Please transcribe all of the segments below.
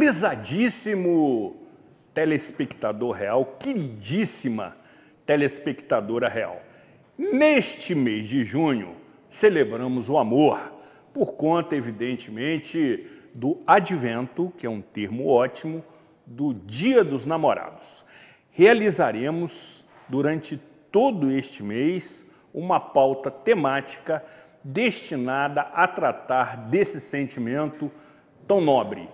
prezadíssimo telespectador real, queridíssima telespectadora real. Neste mês de junho, celebramos o amor, por conta, evidentemente, do advento, que é um termo ótimo, do Dia dos Namorados. Realizaremos, durante todo este mês, uma pauta temática destinada a tratar desse sentimento tão nobre,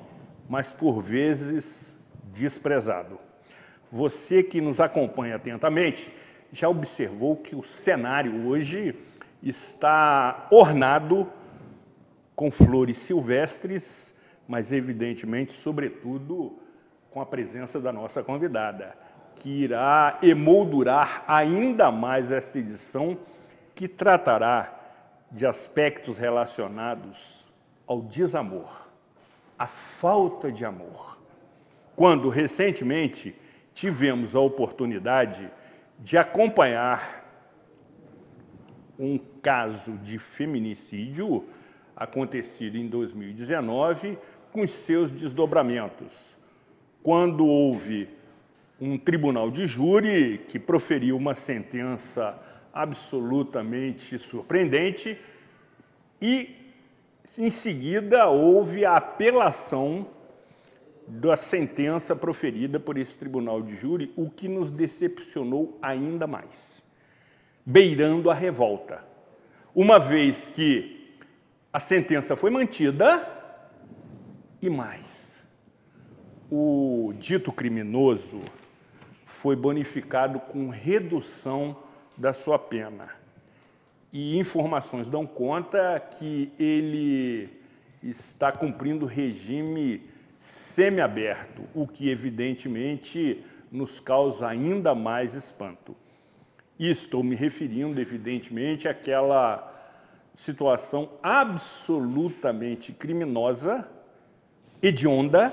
mas por vezes desprezado. Você que nos acompanha atentamente já observou que o cenário hoje está ornado com flores silvestres, mas evidentemente, sobretudo, com a presença da nossa convidada, que irá emoldurar ainda mais esta edição, que tratará de aspectos relacionados ao desamor, à falta de amor. Quando, recentemente, tivemos a oportunidade de acompanhar um caso de feminicídio acontecido em 2019, com os seus desdobramentos, quando houve um tribunal de júri que proferiu uma sentença absolutamente surpreendente e, em seguida, houve a apelação da sentença proferida por esse tribunal de júri, o que nos decepcionou ainda mais, beirando a revolta, uma vez que a sentença foi mantida e mais, o dito criminoso foi bonificado com redução da sua pena. E informações dão conta que ele está cumprindo regime semiaberto, o que evidentemente nos causa ainda mais espanto. E estou me referindo, evidentemente, àquela situação absolutamente criminosa, hedionda,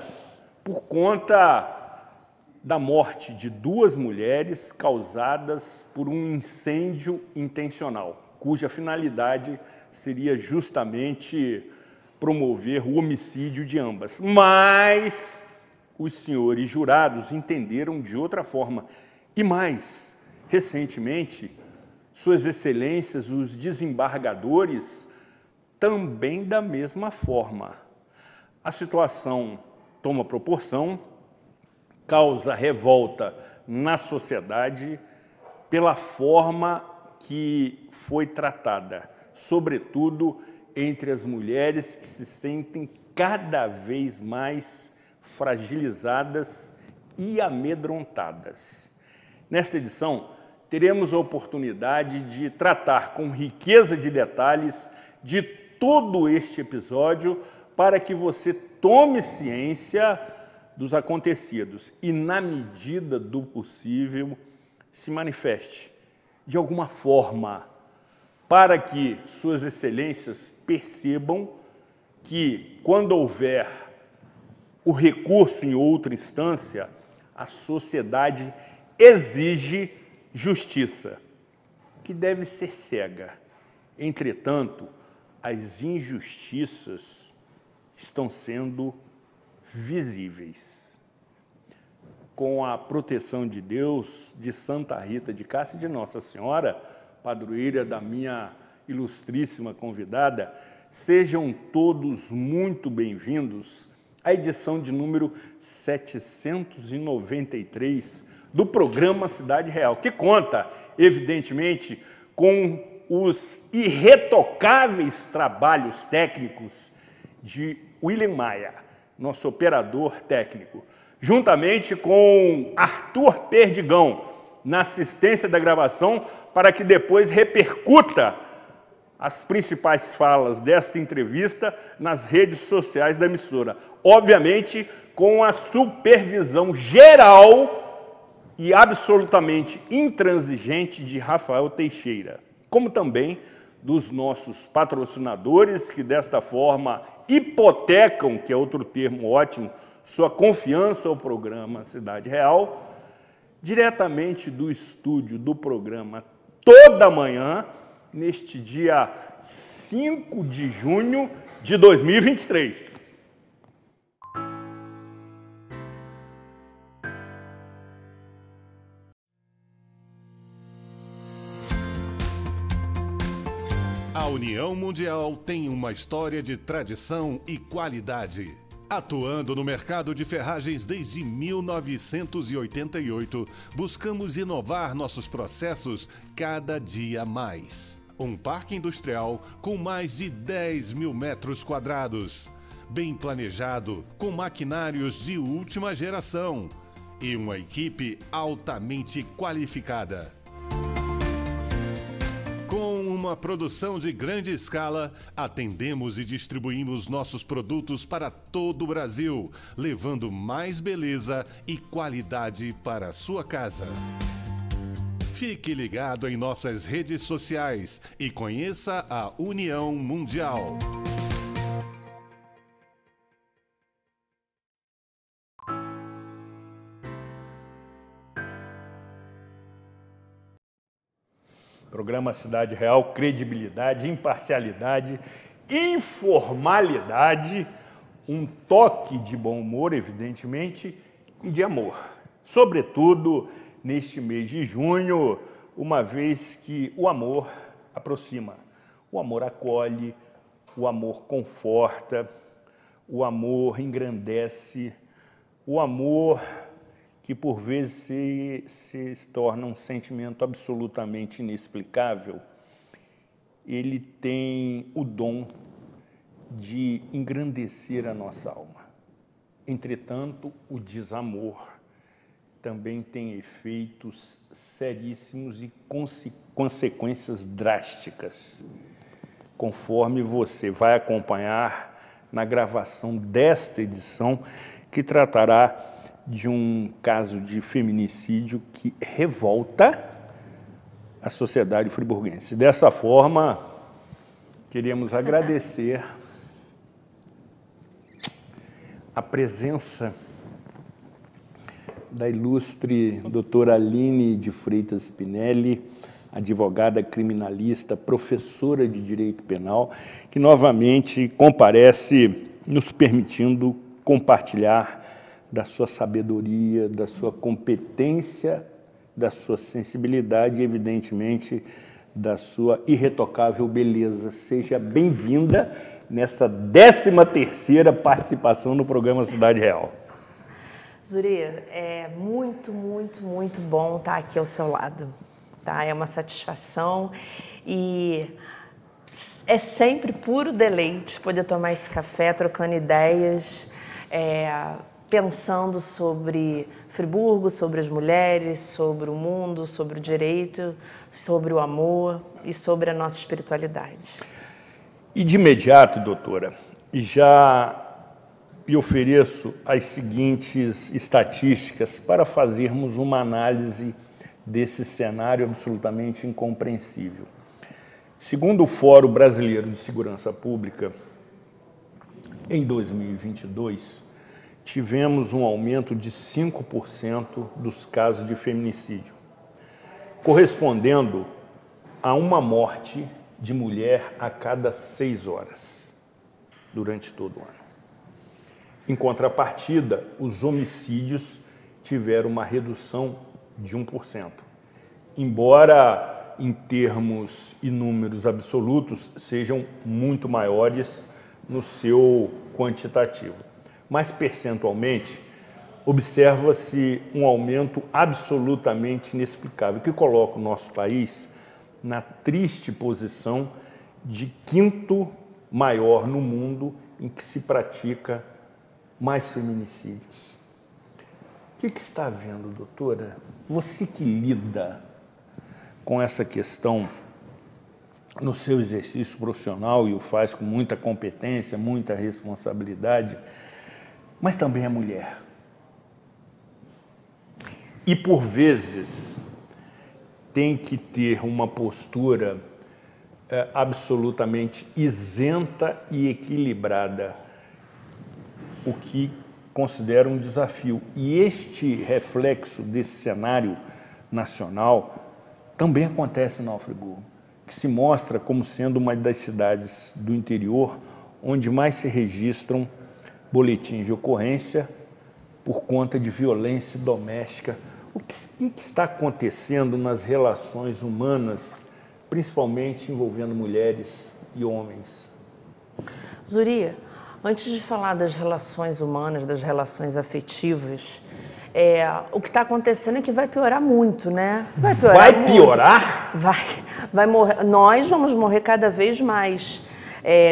por conta da morte de 2 mulheres causadas por um incêndio intencional, cuja finalidade seria justamente promover o homicídio de ambas. Mas os senhores jurados entenderam de outra forma. E mais, recentemente, Suas Excelências, os desembargadores, também da mesma forma. A situação toma proporção, causa revolta na sociedade pela forma que foi tratada, sobretudo entre as mulheres que se sentem cada vez mais fragilizadas e amedrontadas. Nesta edição, teremos a oportunidade de tratar com riqueza de detalhes de todo este episódio para que você tome ciência dos acontecidos e, na medida do possível, se manifeste de alguma forma para que Suas Excelências percebam que, quando houver o recurso em outra instância, a sociedade exige justiça, que deve ser cega. Entretanto, as injustiças estão sendo visíveis. Com a proteção de Deus, de Santa Rita de Cássia e de Nossa Senhora, padroeira da minha ilustríssima convidada, sejam todos muito bem-vindos à edição de número 793 do programa Cidade Real, que conta, evidentemente, com os irretocáveis trabalhos técnicos de William Maia, nosso operador técnico, juntamente com Arthur Perdigão, na assistência da gravação, para que depois repercuta as principais falas desta entrevista nas redes sociais da emissora. Obviamente, com a supervisão geral e absolutamente intransigente de Rafael Teixeira, como também dos nossos patrocinadores, que desta forma hipotecam, que é outro termo ótimo, sua confiança ao programa Cidade Real, diretamente do estúdio do programa Toda Manhã, neste dia 5 de junho de 2023. A União Mundial tem uma história de tradição e qualidade. Atuando no mercado de ferragens desde 1988, buscamos inovar nossos processos cada dia mais. Um parque industrial com mais de 10 mil metros quadrados, bem planejado, com maquinários de última geração e uma equipe altamente qualificada. Com uma produção de grande escala, atendemos e distribuímos nossos produtos para todo o Brasil, levando mais beleza e qualidade para a sua casa. Fique ligado em nossas redes sociais e conheça a União Mundial. Programa Cidade Real, credibilidade, imparcialidade, informalidade, um toque de bom humor, evidentemente, e de amor. Sobretudo neste mês de junho, uma vez que o amor aproxima, o amor acolhe, o amor conforta, o amor engrandece, o amor que por vezes se torna um sentimento absolutamente inexplicável, ele tem o dom de engrandecer a nossa alma. Entretanto, o desamor também tem efeitos seríssimos e consequências drásticas, conforme você vai acompanhar na gravação desta edição, que tratará de um caso de feminicídio que revolta a sociedade friburguense. Dessa forma, queremos agradecer a presença da ilustre doutora Aline de Freitas Spinelli, advogada criminalista, professora de Direito Penal, que novamente comparece nos permitindo compartilhar da sua sabedoria, da sua competência, da sua sensibilidade e, evidentemente, da sua irretocável beleza. Seja bem-vinda nessa 13ª participação no programa Cidade Real. Zuri, é muito bom estar aqui ao seu lado, tá? É uma satisfação e é sempre puro deleite poder tomar esse café, trocando ideias, pensando sobre Friburgo, sobre as mulheres, sobre o mundo, sobre o direito, sobre o amor e sobre a nossa espiritualidade. E de imediato, doutora, já lhe ofereço as seguintes estatísticas para fazermos uma análise desse cenário absolutamente incompreensível. Segundo o Fórum Brasileiro de Segurança Pública, em 2022, tivemos um aumento de 5% dos casos de feminicídio, correspondendo a uma morte de mulher a cada 6 horas, durante todo o ano. Em contrapartida, os homicídios tiveram uma redução de 1%, embora em termos e números absolutos sejam muito maiores no seu quantitativo. Mas percentualmente, observa-se um aumento absolutamente inexplicável, que coloca o nosso país na triste posição de 5º maior no mundo em que se pratica mais feminicídios. O que está havendo, doutora? Você que lida com essa questão no seu exercício profissional e o faz com muita competência, muita responsabilidade, mas também é mulher. E, por vezes, tem que ter uma postura absolutamente isenta e equilibrada, o que considero um desafio. E este reflexo desse cenário nacional também acontece na Friburgo, que se mostra como sendo uma das cidades do interior onde mais se registram boletins de ocorrência por conta de violência doméstica. O que está acontecendo nas relações humanas, principalmente envolvendo mulheres e homens. Zuria, antes de falar das relações humanas, das relações afetivas, o que está acontecendo é que vai piorar muito, né? Vai piorar? Vai morrer. Nós vamos morrer cada vez mais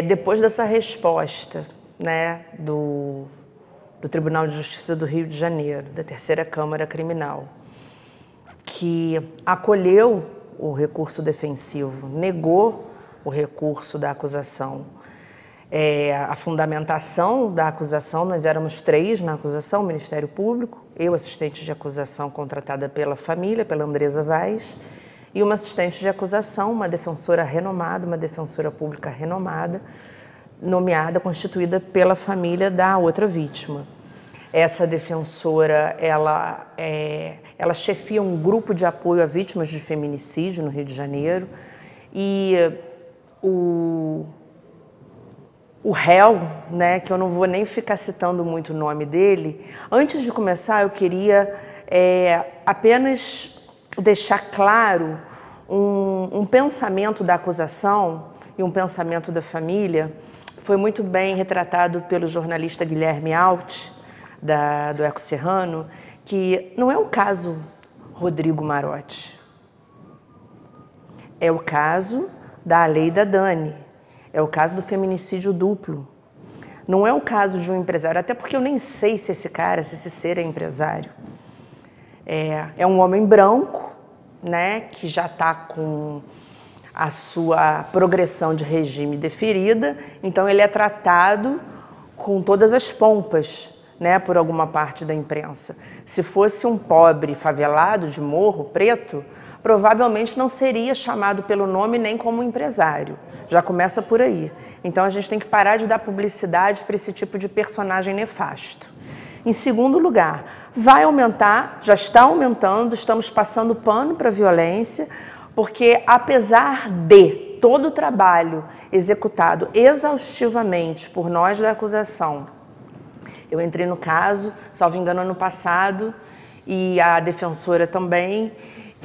depois dessa resposta, né, do Tribunal de Justiça do Rio de Janeiro, da Terceira Câmara Criminal, que acolheu o recurso defensivo, negou o recurso da acusação. A fundamentação da acusação, nós éramos 3 na acusação, o Ministério Público, eu, assistente de acusação contratada pela família, pela Andresa Vaz, e uma assistente de acusação, uma defensora renomada, uma defensora pública renomada, nomeada, constituída pela família da outra vítima. Essa defensora, ela chefia um grupo de apoio a vítimas de feminicídio no Rio de Janeiro, e o réu, né, que eu não vou nem ficar citando muito o nome dele, antes de começar eu queria apenas deixar claro um pensamento da acusação e um pensamento da família. Foi muito bem retratado pelo jornalista Guilherme Alt, do Eco Serrano, que não é o caso Rodrigo Marotti, é o caso da Aleida Dani. É o caso do feminicídio duplo. Não é o caso de um empresário, até porque eu nem sei se esse ser é empresário. É um homem branco, né, que já está com a sua progressão de regime deferida, então ele é tratado com todas as pompas, né, por alguma parte da imprensa. Se fosse um pobre favelado de Morro Preto, provavelmente não seria chamado pelo nome nem como empresário. Já começa por aí. Então a gente tem que parar de dar publicidade para esse tipo de personagem nefasto. Em segundo lugar, vai aumentar, já está aumentando, estamos passando pano para a violência, porque apesar de todo o trabalho executado exaustivamente por nós da acusação, eu entrei no caso, salvo engano, ano passado, e a defensora também,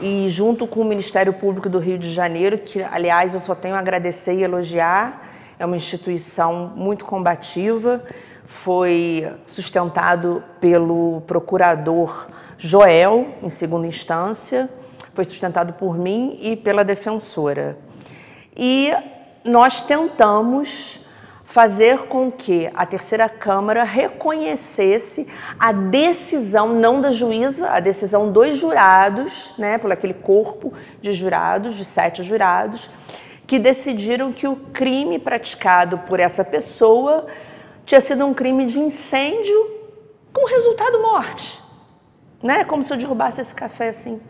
e junto com o Ministério Público do Rio de Janeiro, que, aliás, eu só tenho a agradecer e elogiar, é uma instituição muito combativa, foi sustentado pelo procurador Joel, em segunda instância, foi sustentado por mim e pela defensora. E nós tentamos fazer com que a Terceira Câmara reconhecesse a decisão, não da juíza, a decisão dos jurados, né, por aquele corpo de jurados, de 7 jurados, que decidiram que o crime praticado por essa pessoa tinha sido um crime de incêndio com resultado morte, né? Como se eu derrubasse esse café assim.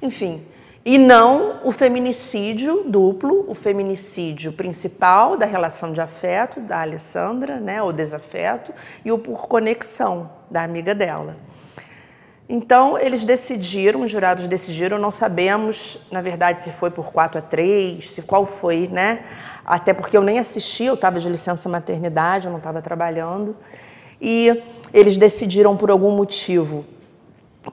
Enfim, e não o feminicídio duplo, o feminicídio principal da relação de afeto da Alessandra, né, o desafeto, e o por conexão da amiga dela. Então, eles decidiram, os jurados decidiram, não sabemos, na verdade, se foi por 4-3, qual foi, né? Até porque eu nem assisti, eu estava de licença maternidade, eu não estava trabalhando. E eles decidiram por algum motivo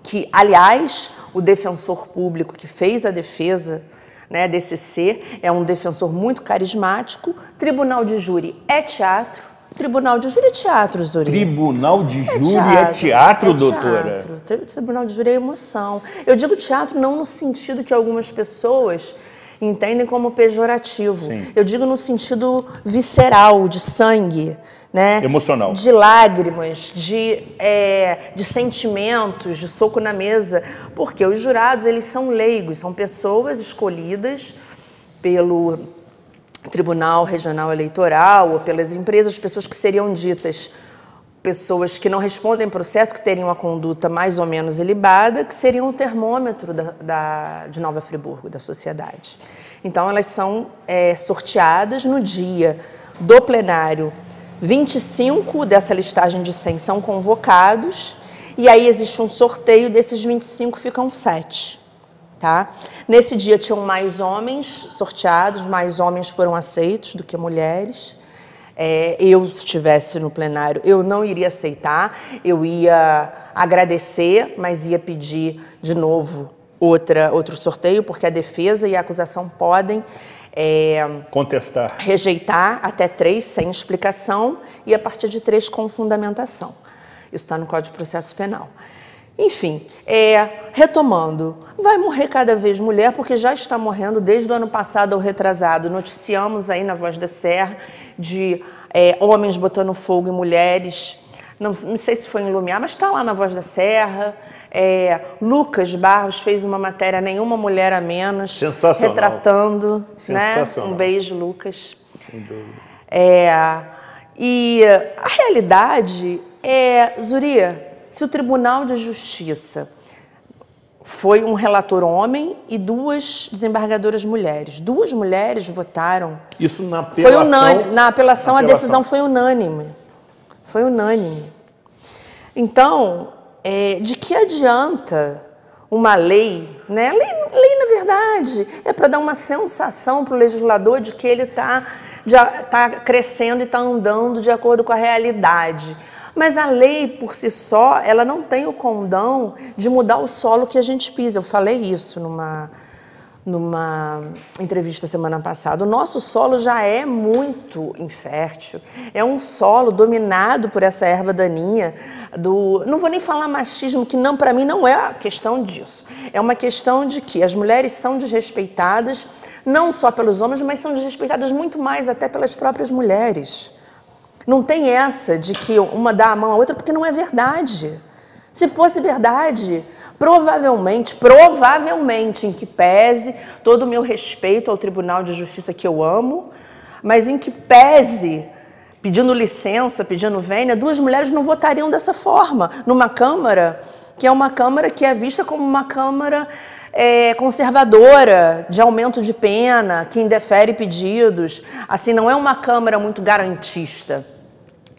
que, aliás, o defensor público que fez a defesa, né, desse ser é um defensor muito carismático. Tribunal de júri é teatro. Tribunal de júri é teatro, Zuria. Tribunal de júri é teatro, doutora? Tribunal de júri é emoção. Eu digo teatro não no sentido que algumas pessoas entendem como pejorativo. Sim. Eu digo no sentido visceral, de sangue, né? Emocional. De lágrimas, de sentimentos, de soco na mesa. Porque os jurados, eles são leigos, são pessoas escolhidas pelo Tribunal Regional Eleitoral ou pelas empresas, pessoas que seriam ditas pessoas que não respondem processo, que teriam uma conduta mais ou menos ilibada, que seriam o termômetro de Nova Friburgo, da sociedade. Então, elas são sorteadas no dia do plenário. 25 dessa listagem de 100 são convocados, e aí existe um sorteio, desses 25 ficam 7. Tá? Nesse dia tinham mais homens sorteados, mais homens foram aceitos do que mulheres. Eu, se estivesse no plenário, eu não iria aceitar, eu ia agradecer, mas ia pedir de novo outro sorteio, porque a defesa e a acusação podem Contestar. Rejeitar até 3 sem explicação e a partir de 3 com fundamentação. Isso está no Código de Processo Penal. Enfim, retomando, vai morrer cada vez mulher, porque já está morrendo desde o ano passado ou retrasado. Noticiamos aí na Voz da Serra de homens botando fogo em mulheres. Não sei se foi em Lumiar, mas está lá na Voz da Serra. Lucas Barros fez uma matéria, Nenhuma Mulher a Menos, sensacional, retratando, sensacional, né? Um beijo, Lucas. Sem dúvida. E a realidade Zuria, se o Tribunal de Justiça foi um relator homem e 2 desembargadoras mulheres, 2 mulheres votaram. Isso na apelação? Foi unânime. Na apelação a decisão foi unânime. Foi unânime. Então, de que adianta uma lei, né? Lei, na verdade, é para dar uma sensação para o legislador de que ele está crescendo e está andando de acordo com a realidade. Mas a lei, por si só, ela não tem o condão de mudar o solo que a gente pisa. Eu falei isso numa entrevista semana passada. O nosso solo já é muito infértil. É um solo dominado por essa erva daninha. Não vou nem falar machismo, que não, para mim não é a questão disso. É uma questão de que as mulheres são desrespeitadas, não só pelos homens, mas são desrespeitadas muito mais até pelas próprias mulheres. Não tem essa de que uma dá a mão à outra, porque não é verdade. Se fosse verdade, provavelmente, em que pese todo o meu respeito ao Tribunal de Justiça que eu amo, mas em que pese, pedindo licença, pedindo vênia, 2 mulheres não votariam dessa forma, numa Câmara que é uma Câmara que é vista como uma Câmara conservadora, de aumento de pena, que indefere pedidos. Assim, não é uma Câmara muito garantista.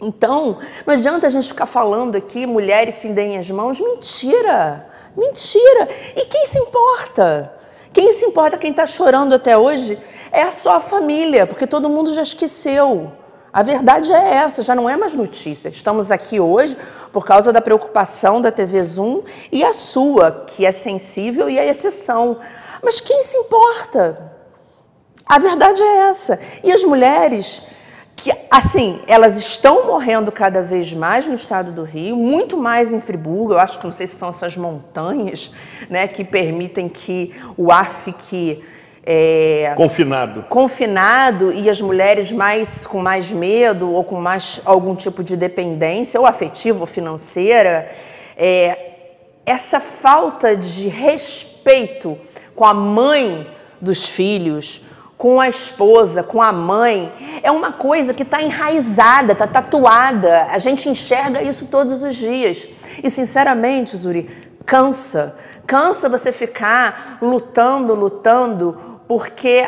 Então, não adianta a gente ficar falando aqui, mulheres se deem as mãos. Mentira! Mentira! E quem se importa? Quem se importa, quem está chorando até hoje, é só a família, porque todo mundo já esqueceu. A verdade é essa, já não é mais notícia. Estamos aqui hoje por causa da preocupação da TV Zoom e a sua, que é sensível e é exceção. Mas quem se importa? A verdade é essa. E as mulheres, que, assim, elas estão morrendo cada vez mais no estado do Rio, muito mais em Friburgo. Eu acho que, não sei se são essas montanhas, né, que permitem que o ar fique confinado e as mulheres com mais medo ou com mais algum tipo de dependência, ou afetiva ou financeira. Essa falta de respeito com a mãe dos filhos, com a esposa, com a mãe, é uma coisa que está enraizada, está tatuada. A gente enxerga isso todos os dias. E, sinceramente, Zuri, cansa você ficar lutando, porque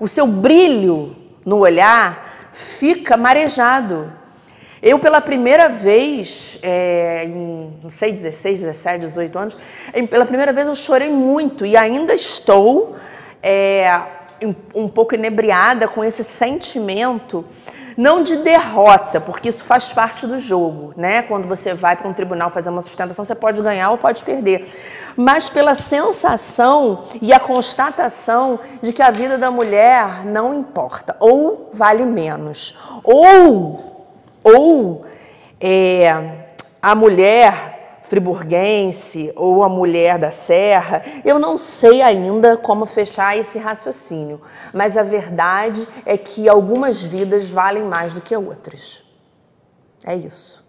o seu brilho no olhar fica marejado. Eu, pela primeira vez, em, não sei, 16, 17, 18 anos, pela primeira vez eu chorei muito e ainda estou um pouco inebriada com esse sentimento, não de derrota, porque isso faz parte do jogo, né? Quando você vai para um tribunal fazer uma sustentação, você pode ganhar ou pode perder. Mas pela sensação e a constatação de que a vida da mulher não importa, ou vale menos, ou a mulher friburguense ou a mulher da Serra, eu não sei ainda como fechar esse raciocínio, mas a verdade é que algumas vidas valem mais do que outras. É isso.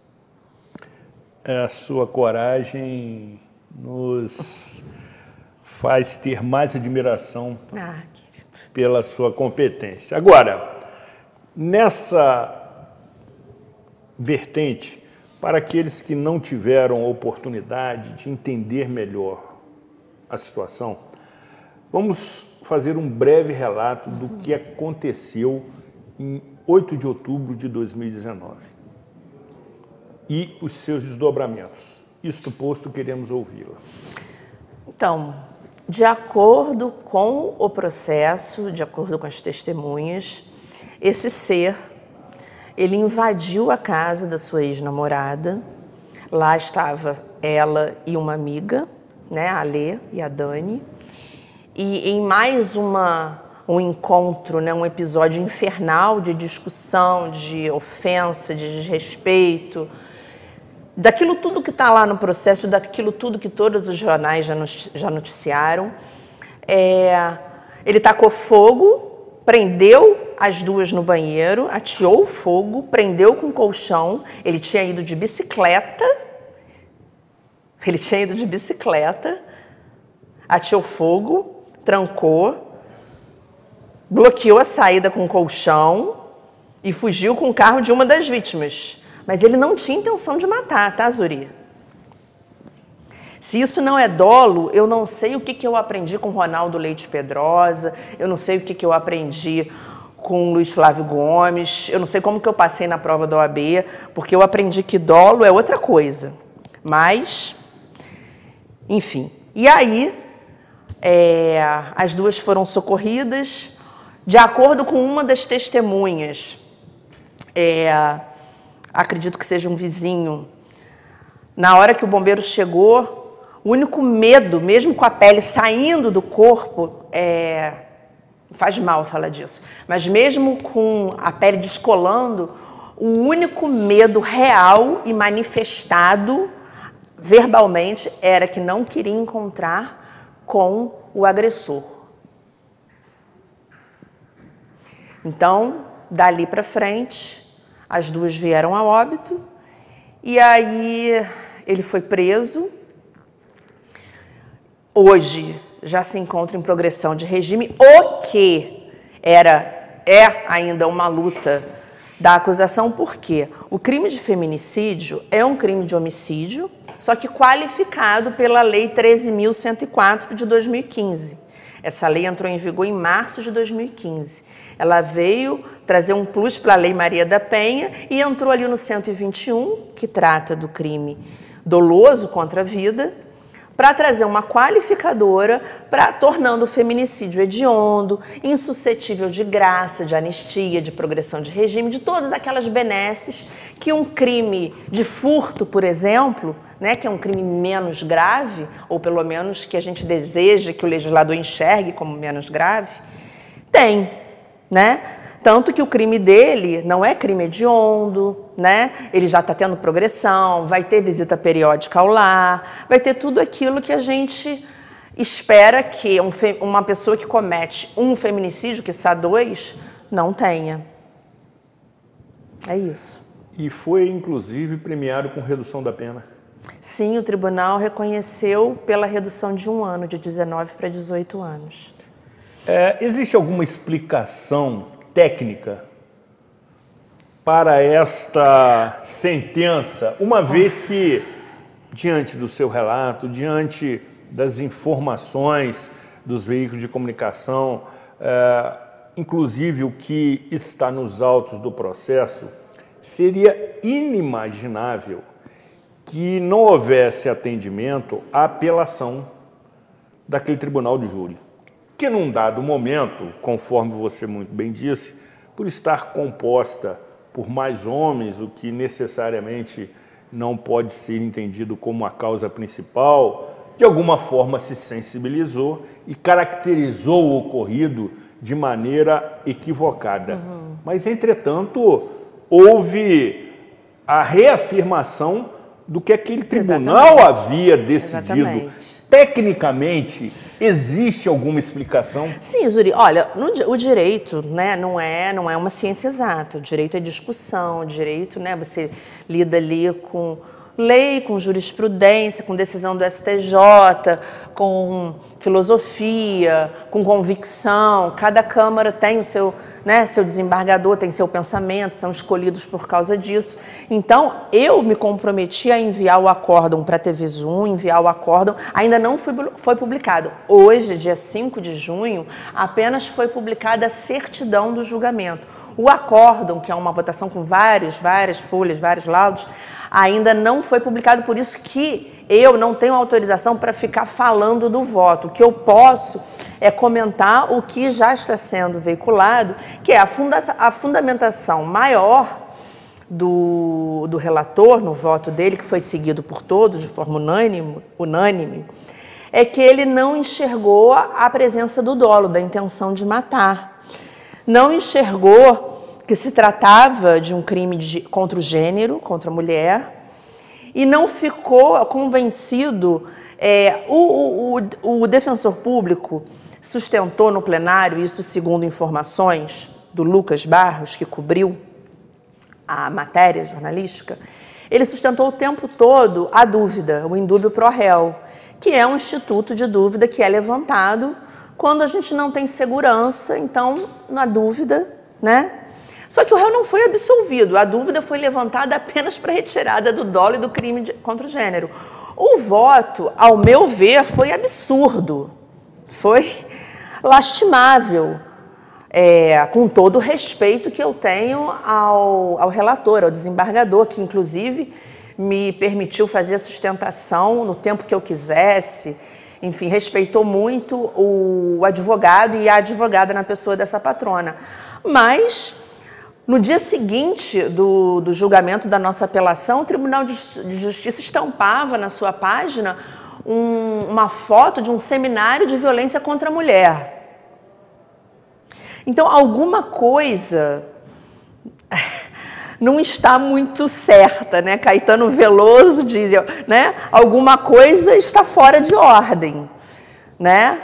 A sua coragem nos faz ter mais admiração pela sua competência. Agora, nessa vertente, para aqueles que não tiveram oportunidade de entender melhor a situação, vamos fazer um breve relato do que aconteceu em 8 de outubro de 2019 e os seus desdobramentos. Isto posto, queremos ouvi-la. Então, de acordo com o processo, de acordo com as testemunhas, esse ser, ele invadiu a casa da sua ex-namorada. Lá estava ela e uma amiga, né, a Lê e a Dani. e em mais um encontro, né, um episódio infernal de discussão, de ofensa, de desrespeito, daquilo tudo que está lá no processo, daquilo tudo que todos os jornais já noticiaram. Ele tacou fogo, prendeu as duas no banheiro, ateou o fogo, prendeu com colchão. Ele tinha ido de bicicleta, ateou fogo, trancou, bloqueou a saída com colchão e fugiu com o carro de uma das vítimas. Mas ele não tinha intenção de matar, tá, Zuri? Se isso não é dolo, eu não sei o que eu aprendi com Ronaldo Leite Pedrosa, eu não sei o que eu aprendi com Luiz Flávio Gomes, eu não sei como que eu passei na prova da OAB, porque eu aprendi que dolo é outra coisa. Mas, enfim. E aí, as duas foram socorridas. De acordo com uma das testemunhas, acredito que seja um vizinho, na hora que o bombeiro chegou, o único medo, mesmo com a pele saindo do corpo, faz mal falar disso, mas mesmo com a pele descolando, o único medo real e manifestado verbalmente era que não queria encontrar com o agressor. Então, dali para frente, as duas vieram a óbito e aí ele foi preso. Hoje já se encontra em progressão de regime, o que é ainda uma luta da acusação, porque o crime de feminicídio é um crime de homicídio, só que qualificado pela Lei 13.104 de 2015. Essa lei entrou em vigor em março de 2015. Ela veio trazer um plus para a Lei Maria da Penha e entrou ali no 121, que trata do crime doloso contra a vida, para trazer uma qualificadora, tornando o feminicídio hediondo, insuscetível de graça, de anistia, de progressão de regime, de todas aquelas benesses que um crime de furto, por exemplo, né, que é um crime menos grave, ou pelo menos que a gente deseja que o legislador enxergue como menos grave, tem, né? Tanto que o crime dele não é crime hediondo, né? Ele já está tendo progressão, vai ter visita periódica ao lar, vai ter tudo aquilo que a gente espera que uma pessoa que comete um feminicídio, quiçá dois, não tenha. É isso. E foi, inclusive, premiado com redução da pena. Sim, o tribunal reconheceu pela redução de 1 ano, de 19 para 18 anos. Existe alguma explicação técnica para esta sentença, uma vez que, diante do seu relato, diante das informações dos veículos de comunicação, inclusive o que está nos autos do processo, seria inimaginável que não houvesse atendimento à apelação daquele tribunal de júri, que num dado momento, conforme você muito bem disse, por estar composta por mais homens, o que necessariamente não pode ser entendido como a causa principal, de alguma forma se sensibilizou e caracterizou o ocorrido de maneira equivocada. Mas, entretanto, houve a reafirmação do que aquele tribunal havia decidido. Exatamente. Tecnicamente, existe alguma explicação? Sim, Zuri. Olha, o direito, né, não é uma ciência exata. O direito é discussão. O direito, né, você lida ali com lei, com jurisprudência, com decisão do STJ, com filosofia, com convicção. Cada Câmara tem o seu, né, seu desembargador, tem seu pensamento, são escolhidos por causa disso. Então, eu me comprometi a enviar o acórdão para a TV Zoom, enviar o acórdão, ainda não foi publicado. Hoje, dia 5 de junho, apenas foi publicada a certidão do julgamento. O acórdão, que é uma votação com várias folhas, vários laudos, ainda não foi publicado, por isso que eu não tenho autorização para ficar falando do voto. O que eu posso é comentar o que já está sendo veiculado, que é a fundamentação maior do relator no voto dele, que foi seguido por todos de forma unânime, é que ele não enxergou a presença do dolo, da intenção de matar. Não enxergou que se tratava de um crime contra o gênero, contra a mulher, e não ficou convencido. O defensor público sustentou no plenário, isso segundo informações do Lucas Barros, que cobriu a matéria jornalística, ele sustentou o tempo todo a dúvida, o indúbio pro réu, que é um instituto de dúvida que é levantado quando a gente não tem segurança, então, na dúvida, né? Só que o réu não foi absolvido, a dúvida foi levantada apenas para retirada do dolo e do crime contra o gênero. O voto, ao meu ver, foi absurdo, foi lastimável, com todo o respeito que eu tenho ao relator, ao desembargador, que inclusive me permitiu fazer a sustentação no tempo que eu quisesse, enfim, respeitou muito o advogado e a advogada na pessoa dessa patrona. Mas, no dia seguinte do julgamento da nossa apelação, o Tribunal de Justiça estampava na sua página uma foto de um seminário de violência contra a mulher. Então, alguma coisa não está muito certa, né? Caetano Veloso diz, né? Alguma coisa está fora de ordem, né?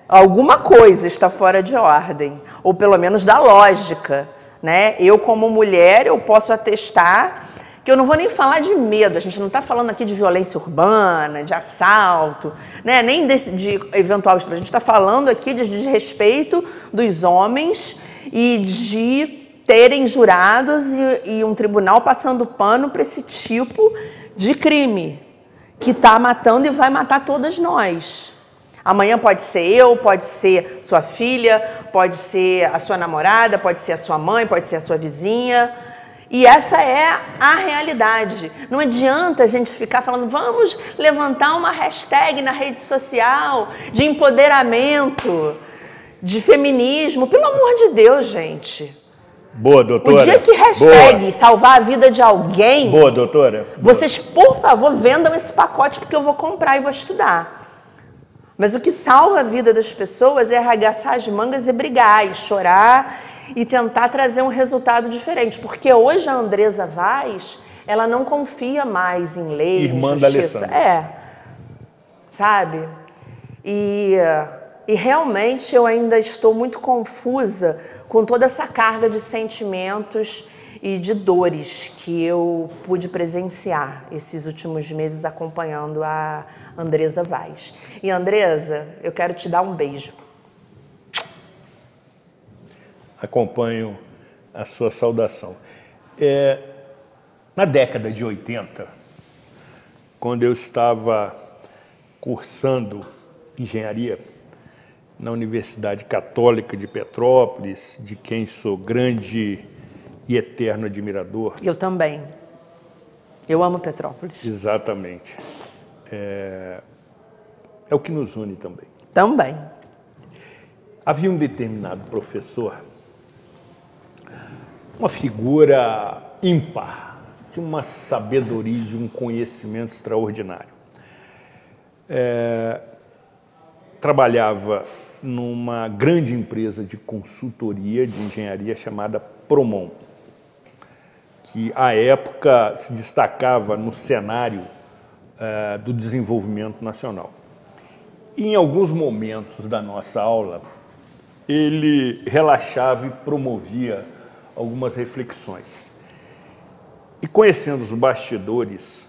Alguma coisa está fora de ordem, ou pelo menos da lógica, né? Eu, como mulher, eu posso atestar que eu não vou nem falar de medo, a gente não está falando aqui de violência urbana, de assalto, né? Nem de eventual estupro, a gente está falando aqui de desrespeito dos homens e de terem jurados e um tribunal passando pano para esse tipo de crime que está matando e vai matar todas nós. Amanhã pode ser eu, pode ser sua filha, pode ser a sua namorada, pode ser a sua mãe, pode ser a sua vizinha. E essa é a realidade. Não adianta a gente ficar falando, vamos levantar uma hashtag na rede social de empoderamento, de feminismo. Pelo amor de Deus, gente. Boa, doutora. O dia que hashtag salvar a vida de alguém... Boa, doutora. Vocês, por favor, vendam esse pacote porque eu vou comprar e vou estudar. Mas o que salva a vida das pessoas é arregaçar as mangas e brigar, e chorar e tentar trazer um resultado diferente. Porque hoje a Andresa Vaz, ela não confia mais em lei, irmã em da justiça. Alessandra. Sabe? E realmente eu ainda estou muito confusa com toda essa carga de sentimentos e de dores que eu pude presenciar esses últimos meses acompanhando a Andresa Vaz. E, Andresa, eu quero te dar um beijo. Acompanho a sua saudação. Na década de 80, quando eu estava cursando engenharia na Universidade Católica de Petrópolis, de quem sou grande e eterno admirador. Eu também. Eu amo Petrópolis. Exatamente. É o que nos une também. Também. Havia um determinado professor, uma figura ímpar, de uma sabedoria, de um conhecimento extraordinário. Trabalhava numa grande empresa de consultoria de engenharia chamada Promon, que à época se destacava no cenário do desenvolvimento nacional. E em alguns momentos da nossa aula, ele relaxava e promovia algumas reflexões. E conhecendo os bastidores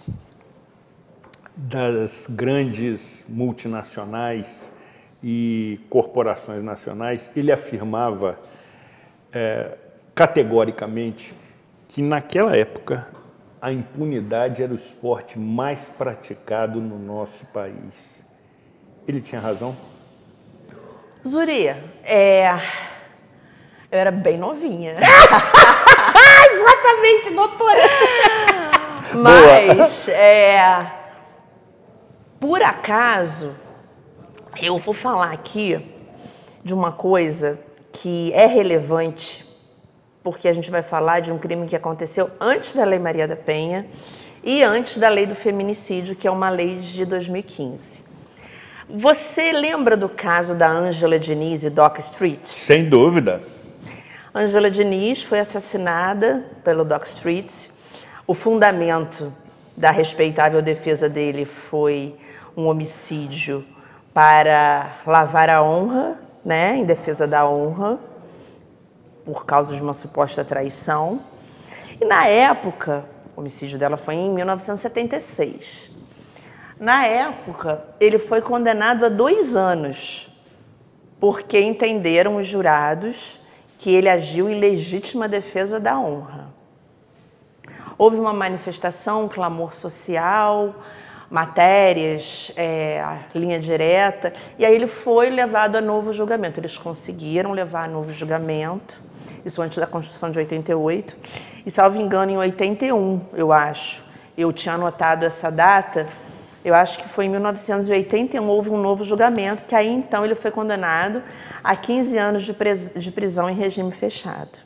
das grandes multinacionais e corporações nacionais, ele afirmava categoricamente que naquela época a impunidade era o esporte mais praticado no nosso país. Ele tinha razão? Zuri, eu era bem novinha. Exatamente, doutora. Mas, por acaso, eu vou falar aqui de uma coisa que é relevante, porque a gente vai falar de um crime que aconteceu antes da Lei Maria da Penha e antes da Lei do Feminicídio, que é uma lei de 2015. Você lembra do caso da Angela Diniz e Dock Street? Sem dúvida. Angela Diniz foi assassinada pelo Dock Street. O fundamento da respeitável defesa dele foi um homicídio para lavar a honra, né, em defesa da honra, por causa de uma suposta traição. E na época, o homicídio dela foi em 1976. Na época, ele foi condenado a 2 anos, porque entenderam os jurados que ele agiu em legítima defesa da honra. Houve uma manifestação, um clamor social, matérias, linha direta, e aí ele foi levado a novo julgamento. Eles conseguiram levar a novo julgamento, isso antes da Constituição de 88, e salvo engano em 81, eu acho. Eu tinha anotado essa data, eu acho que foi em 1981, houve um novo julgamento, que aí então ele foi condenado a 15 anos de prisão em regime fechado.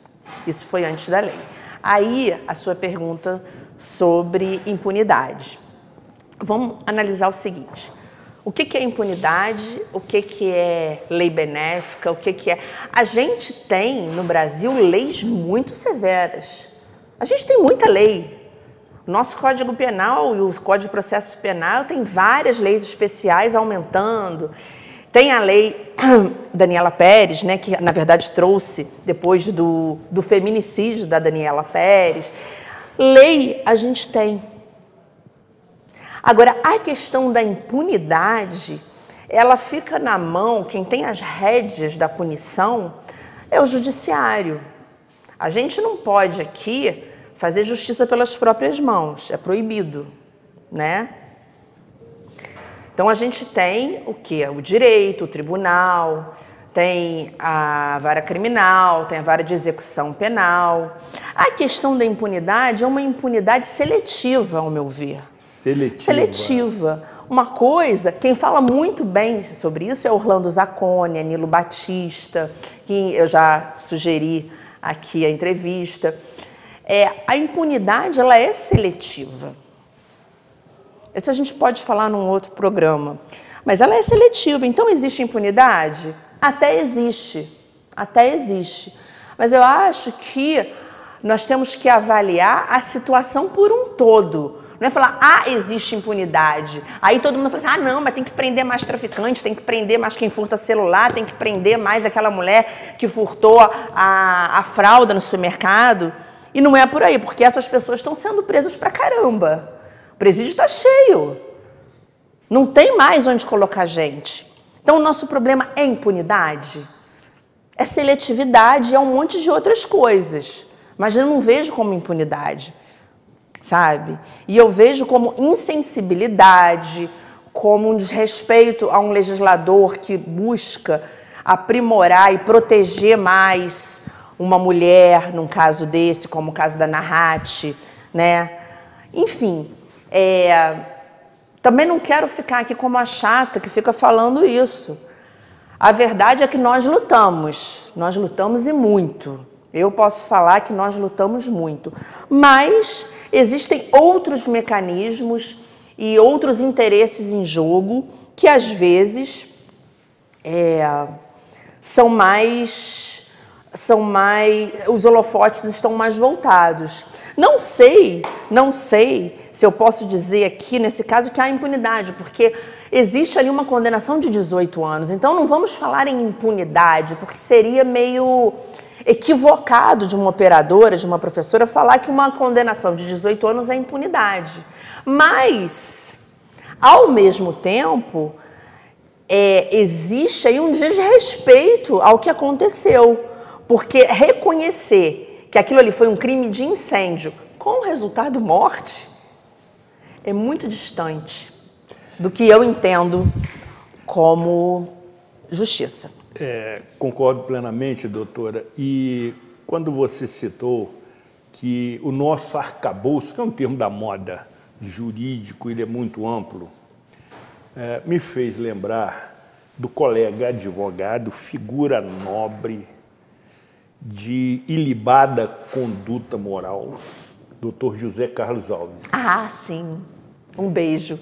Isso foi antes da lei. Aí, a sua pergunta sobre impunidade. Vamos analisar o seguinte. O que é impunidade? O que é lei benéfica? O que é... A gente tem, no Brasil, leis muito severas. A gente tem muita lei. Nosso Código Penal e o Código de Processo Penal tem várias leis especiais aumentando. Tem a lei Daniela Pérez, né, que na verdade trouxe depois do feminicídio da Daniela Pérez. Lei a gente tem. Agora, a questão da impunidade, ela fica na mão, quem tem as rédeas da punição é o judiciário. A gente não pode aqui fazer justiça pelas próprias mãos, é proibido, né? Então, a gente tem o quê? O direito, o tribunal, tem a vara criminal, tem a vara de execução penal. A questão da impunidade é uma impunidade seletiva, ao meu ver. Seletiva. Uma coisa, quem fala muito bem sobre isso é Orlando Zacconi, Nilo Batista, que eu já sugeri aqui a entrevista. A impunidade, ela é seletiva. Isso a gente pode falar num outro programa. Mas ela é seletiva. Então, existe impunidade? Até existe. Até existe. Mas eu acho que nós temos que avaliar a situação por um todo. Não é falar, existe impunidade. Aí todo mundo fala assim, não, mas tem que prender mais traficantes, tem que prender mais quem furta celular, tem que prender mais aquela mulher que furtou a fralda no supermercado. E não é por aí, porque essas pessoas estão sendo presas pra caramba. O presídio está cheio. Não tem mais onde colocar gente. Então, o nosso problema é impunidade? É seletividade, é um monte de outras coisas. Mas eu não vejo como impunidade, sabe? E eu vejo como insensibilidade, como um desrespeito a um legislador que busca aprimorar e proteger mais uma mulher, num caso desse, como o caso da Nahat, né? Enfim, também não quero ficar aqui como a chata que fica falando isso. A verdade é que nós lutamos e muito. Eu posso falar que nós lutamos muito, mas existem outros mecanismos e outros interesses em jogo que, às vezes, os holofotes estão mais voltados. Não sei se eu posso dizer aqui, nesse caso, que há impunidade, porque existe ali uma condenação de 18 anos. Então, não vamos falar em impunidade, porque seria meio equivocado de uma operadora, de uma professora, falar que uma condenação de 18 anos é impunidade. Mas, ao mesmo tempo, existe aí um desrespeito ao que aconteceu. Porque reconhecer que aquilo ali foi um crime de incêndio com resultado morte é muito distante do que eu entendo como justiça. Concordo plenamente, doutora. E quando você citou que o nosso arcabouço, que é um termo da moda jurídico, ele é muito amplo, me fez lembrar do colega advogado, figura nobre, de ilibada conduta moral, doutor José Carlos Alves. Sim. Um beijo.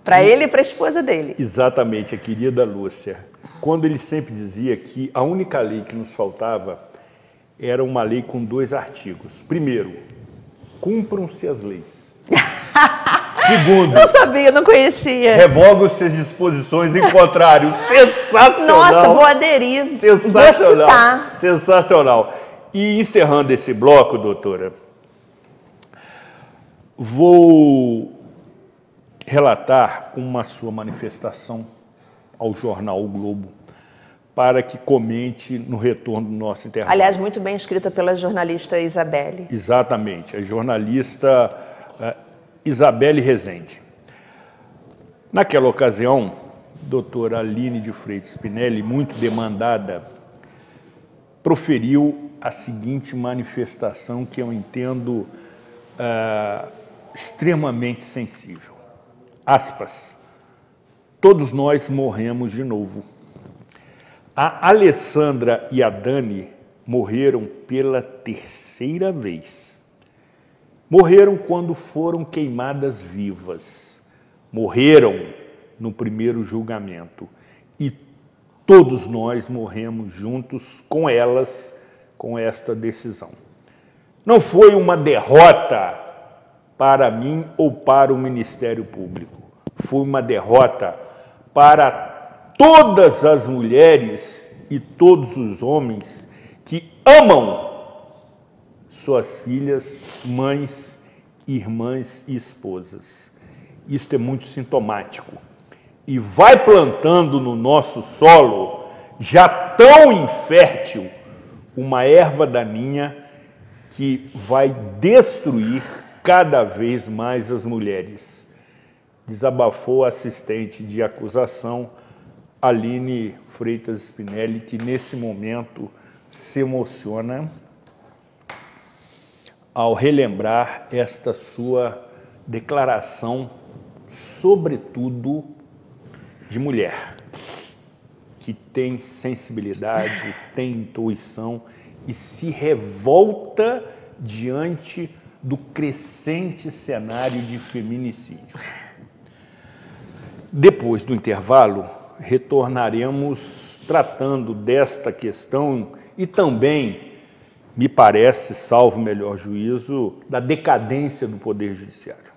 Para ele e para a esposa dele. Exatamente, a querida Lúcia. Quando ele sempre dizia que a única lei que nos faltava era uma lei com 2 artigos. Primeiro, cumpram-se as leis. Segundo, não sabia, não conhecia. Revogam-se as disposições em contrário. Sensacional! Nossa, vou aderir. Sensacional! Vou citar. Sensacional! E encerrando esse bloco, doutora, vou relatar uma sua manifestação ao jornal O Globo para que comente no retorno do nosso intervalo. Aliás, muito bem escrita pela jornalista Isabelle. Exatamente, a jornalista Isabelle Rezende. Naquela ocasião, doutora Aline de Freitas Spinelli, muito demandada, proferiu a seguinte manifestação que eu entendo extremamente sensível. Aspas. Todos nós morremos de novo. A Alessandra e a Dani morreram pela 3ª vez. Morreram quando foram queimadas vivas. Morreram no primeiro julgamento. E todos nós morremos juntos com elas, com esta decisão. Não foi uma derrota para mim ou para o Ministério Público. Foi uma derrota para todas as mulheres e todos os homens que amam suas filhas, mães, irmãs e esposas. Isto é muito sintomático e vai plantando no nosso solo, já tão infértil, uma erva daninha que vai destruir cada vez mais as mulheres. Desabafou a assistente de acusação, Aline Freitas Spinelli, que nesse momento se emociona ao relembrar esta sua declaração, sobretudo de mulher, que tem sensibilidade, tem intuição e se revolta diante do crescente cenário de feminicídio. Depois do intervalo, retornaremos tratando desta questão e também, me parece, salvo o melhor juízo, da decadência do Poder Judiciário.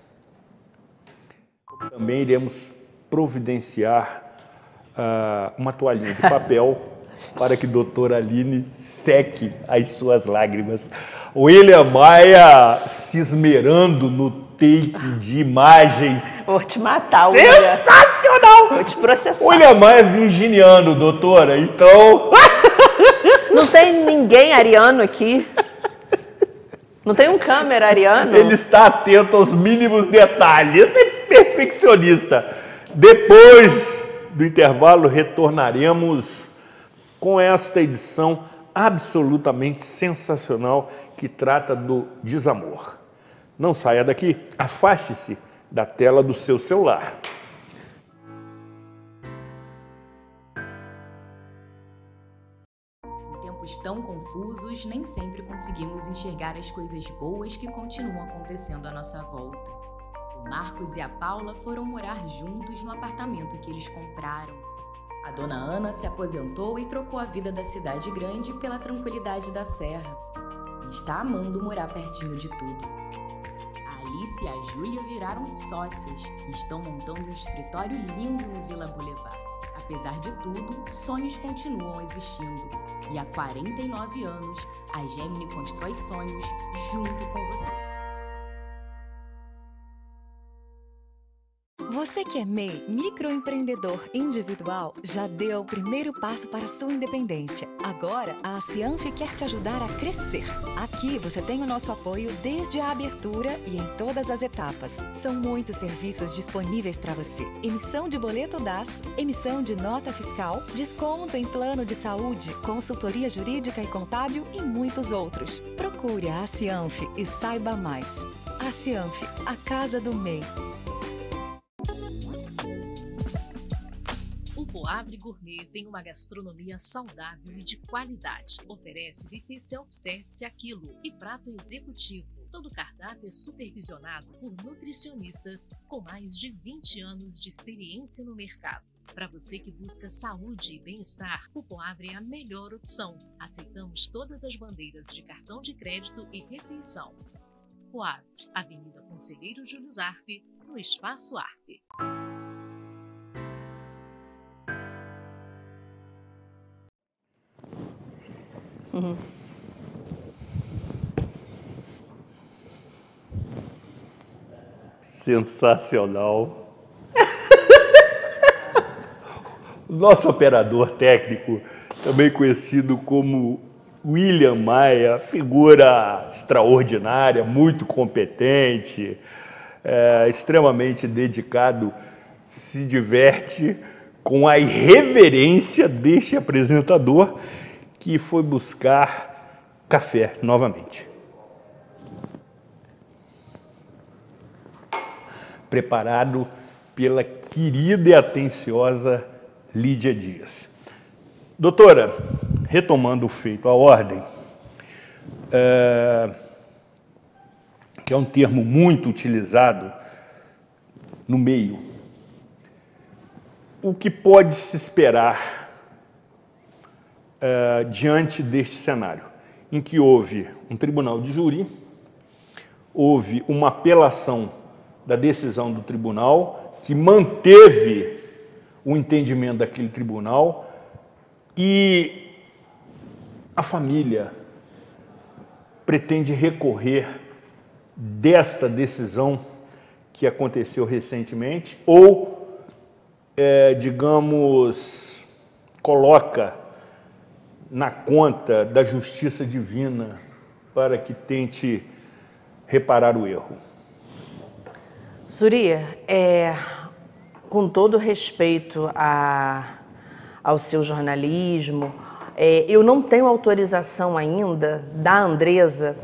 Também iremos providenciar uma toalhinha de papel para que a doutora Aline seque as suas lágrimas. William Maia se esmerando no take de imagens. Vou te matar, William. Sensacional! Vou te processar. William Maia é virginiano, doutora, então... Não tem ninguém ariano aqui. Não tem um câmera ariano. Ele está atento aos mínimos detalhes. Esse é perfeccionista. Depois do intervalo, retornaremos com esta edição absolutamente sensacional que trata do desamor. Não saia daqui, afaste-se da tela do seu celular. Em tempos tão confusos, nem sempre conseguimos enxergar as coisas boas que continuam acontecendo à nossa volta. O Marcos e a Paula foram morar juntos no apartamento que eles compraram. A dona Ana se aposentou e trocou a vida da cidade grande pela tranquilidade da serra. E está amando morar pertinho de tudo. A Alice e a Júlia viraram sócias e estão montando um escritório lindo no Vila Boulevard. Apesar de tudo, sonhos continuam existindo. E há 49 anos, a Gemini constrói sonhos junto com você. Você que é MEI, microempreendedor individual, já deu o primeiro passo para a sua independência. Agora, a Cianf quer te ajudar a crescer. Aqui você tem o nosso apoio desde a abertura e em todas as etapas. São muitos serviços disponíveis para você. Emissão de boleto DAS, emissão de nota fiscal, desconto em plano de saúde, consultoria jurídica e contábil e muitos outros. Procure a Cianf e saiba mais. A Cianf, a casa do MEI. O Poavre Gourmet tem uma gastronomia saudável e de qualidade. Oferece buffet self-service a quilo e prato executivo. Todo o cardápio é supervisionado por nutricionistas com mais de 20 anos de experiência no mercado. Para você que busca saúde e bem-estar, o Coavre é a melhor opção. Aceitamos todas as bandeiras de cartão de crédito e refeição. Coavre, Avenida Conselheiro Júlio Zarpe, no Espaço Arpe. Sensacional. O nosso operador técnico, também conhecido como William Maia, figura extraordinária, muito competente, extremamente dedicado, se diverte com a irreverência deste apresentador que foi buscar café novamente. Preparado pela querida e atenciosa Lídia Dias. Doutora, retomando o feito à ordem, que é um termo muito utilizado no meio, o que pode se esperar diante deste cenário, em que houve um tribunal de júri, houve uma apelação da decisão do tribunal, que manteve o entendimento daquele tribunal, e a família pretende recorrer desta decisão que aconteceu recentemente, ou, digamos, coloca na conta da justiça divina para que tente reparar o erro. Zuria, com todo respeito ao seu jornalismo, eu não tenho autorização ainda da Andresa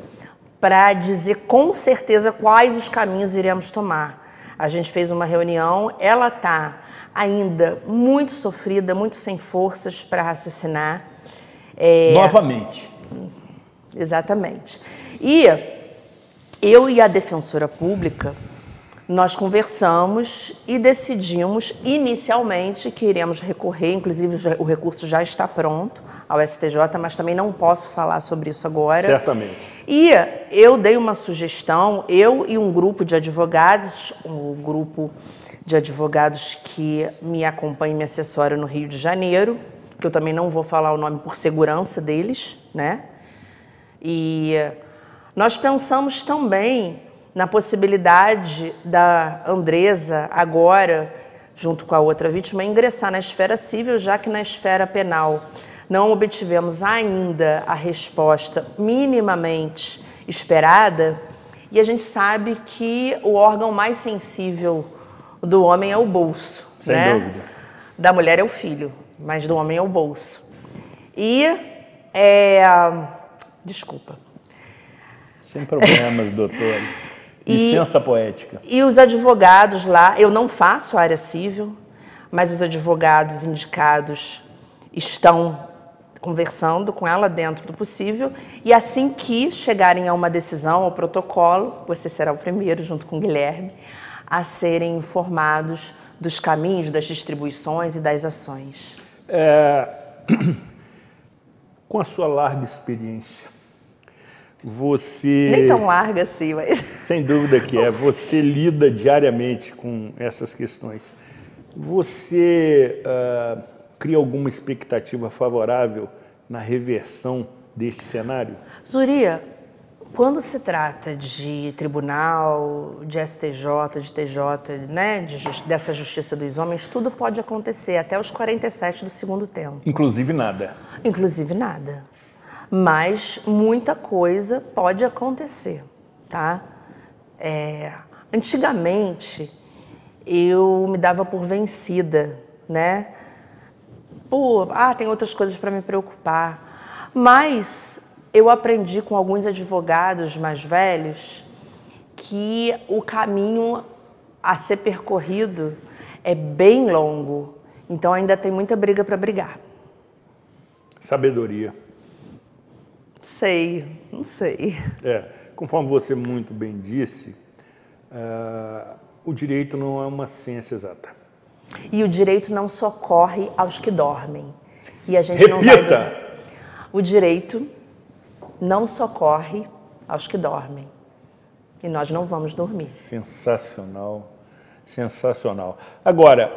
para dizer com certeza quais os caminhos iremos tomar. A gente fez uma reunião, ela está ainda muito sofrida, muito sem forças para raciocinar. Novamente. Exatamente. E eu e a defensora pública, nós conversamos e decidimos inicialmente que iremos recorrer, inclusive o recurso já está pronto ao STJ, mas também não posso falar sobre isso agora. Certamente. E eu dei uma sugestão, eu e um grupo de advogados, um grupo de advogados que me acompanha e me assessora no Rio de Janeiro, que eu também não vou falar o nome por segurança deles, né? E nós pensamos também na possibilidade da Andresa, agora, junto com a outra vítima, ingressar na esfera civil, já que na esfera penal não obtivemos ainda a resposta minimamente esperada, e a gente sabe que o órgão mais sensível do homem é o bolso. Sem dúvida. Da mulher é o filho, mas do homem é o bolso. E, desculpa. Sem problemas, doutora. Licença poética. E os advogados lá, eu não faço área civil, mas os advogados indicados estão conversando com ela dentro do possível, e assim que chegarem a uma decisão, ao protocolo, você será o primeiro, junto com o Guilherme, a serem informados dos caminhos, das distribuições e das ações. Com a sua larga experiência, você... Nem tão larga assim, mas... Sem dúvida que é. Você lida diariamente com essas questões. Você cria alguma expectativa favorável na reversão deste cenário? Zuria, quando se trata de tribunal, de STJ, de TJ, né, dessa justiça dos homens, tudo pode acontecer, até os 47 do segundo tempo. Inclusive nada. Inclusive nada. Mas muita coisa pode acontecer, tá? Antigamente, eu me dava por vencida, né? Tem outras coisas para me preocupar. Mas eu aprendi com alguns advogados mais velhos que o caminho a ser percorrido é bem longo. Então ainda tem muita briga para brigar. Sabedoria. Não sei. conforme você muito bem disse, o direito não é uma ciência exata. E o direito não socorre aos que dormem. E a gente Repita! O direito não socorre aos que dormem. E nós não vamos dormir. Sensacional, sensacional. Agora,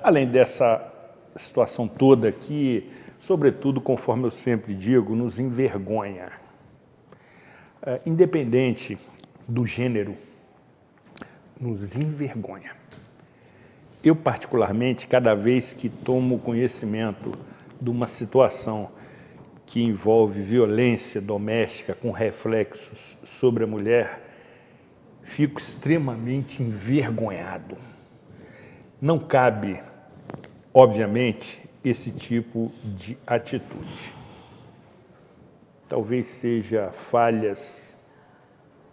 além dessa situação toda que, sobretudo, conforme eu sempre digo, nos envergonha, independente do gênero, nos envergonha. Eu, particularmente, cada vez que tomo conhecimento de uma situação que envolve violência doméstica com reflexos sobre a mulher, fico extremamente envergonhado. Não cabe, obviamente, esse tipo de atitude. Talvez seja falhas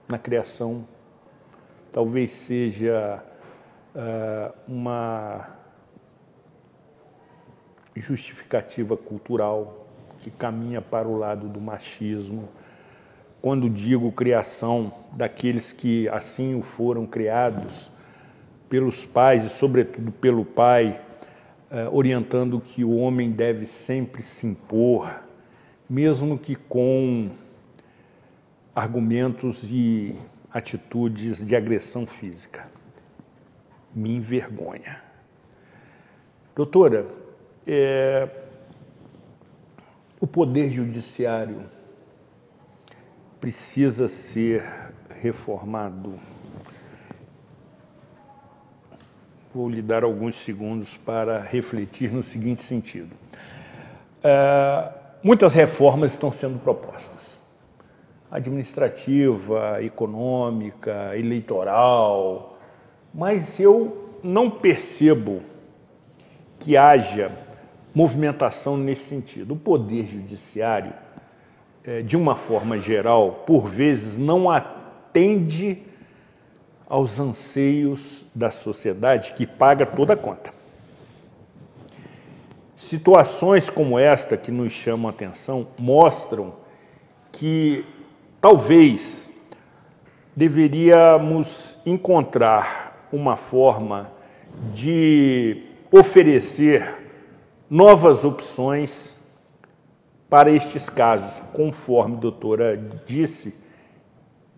na criação, talvez seja uma justificativa cultural que caminha para o lado do machismo. Quando digo criação, daqueles que assim o foram criados pelos pais e, sobretudo, pelo pai, orientando que o homem deve sempre se impor, mesmo que com argumentos e atitudes de agressão física. Me envergonha. Doutora, o Poder Judiciário precisa ser reformado. Vou lhe dar alguns segundos para refletir no seguinte sentido. Muitas reformas estão sendo propostas. Administrativa, econômica, eleitoral, mas eu não percebo que haja movimentação nesse sentido. O Poder Judiciário, de uma forma geral, por vezes não atende aos anseios da sociedade que paga toda a conta. Situações como esta que nos chamam a atenção mostram que talvez deveríamos encontrar uma forma de oferecer novas opções para estes casos. Conforme a doutora disse,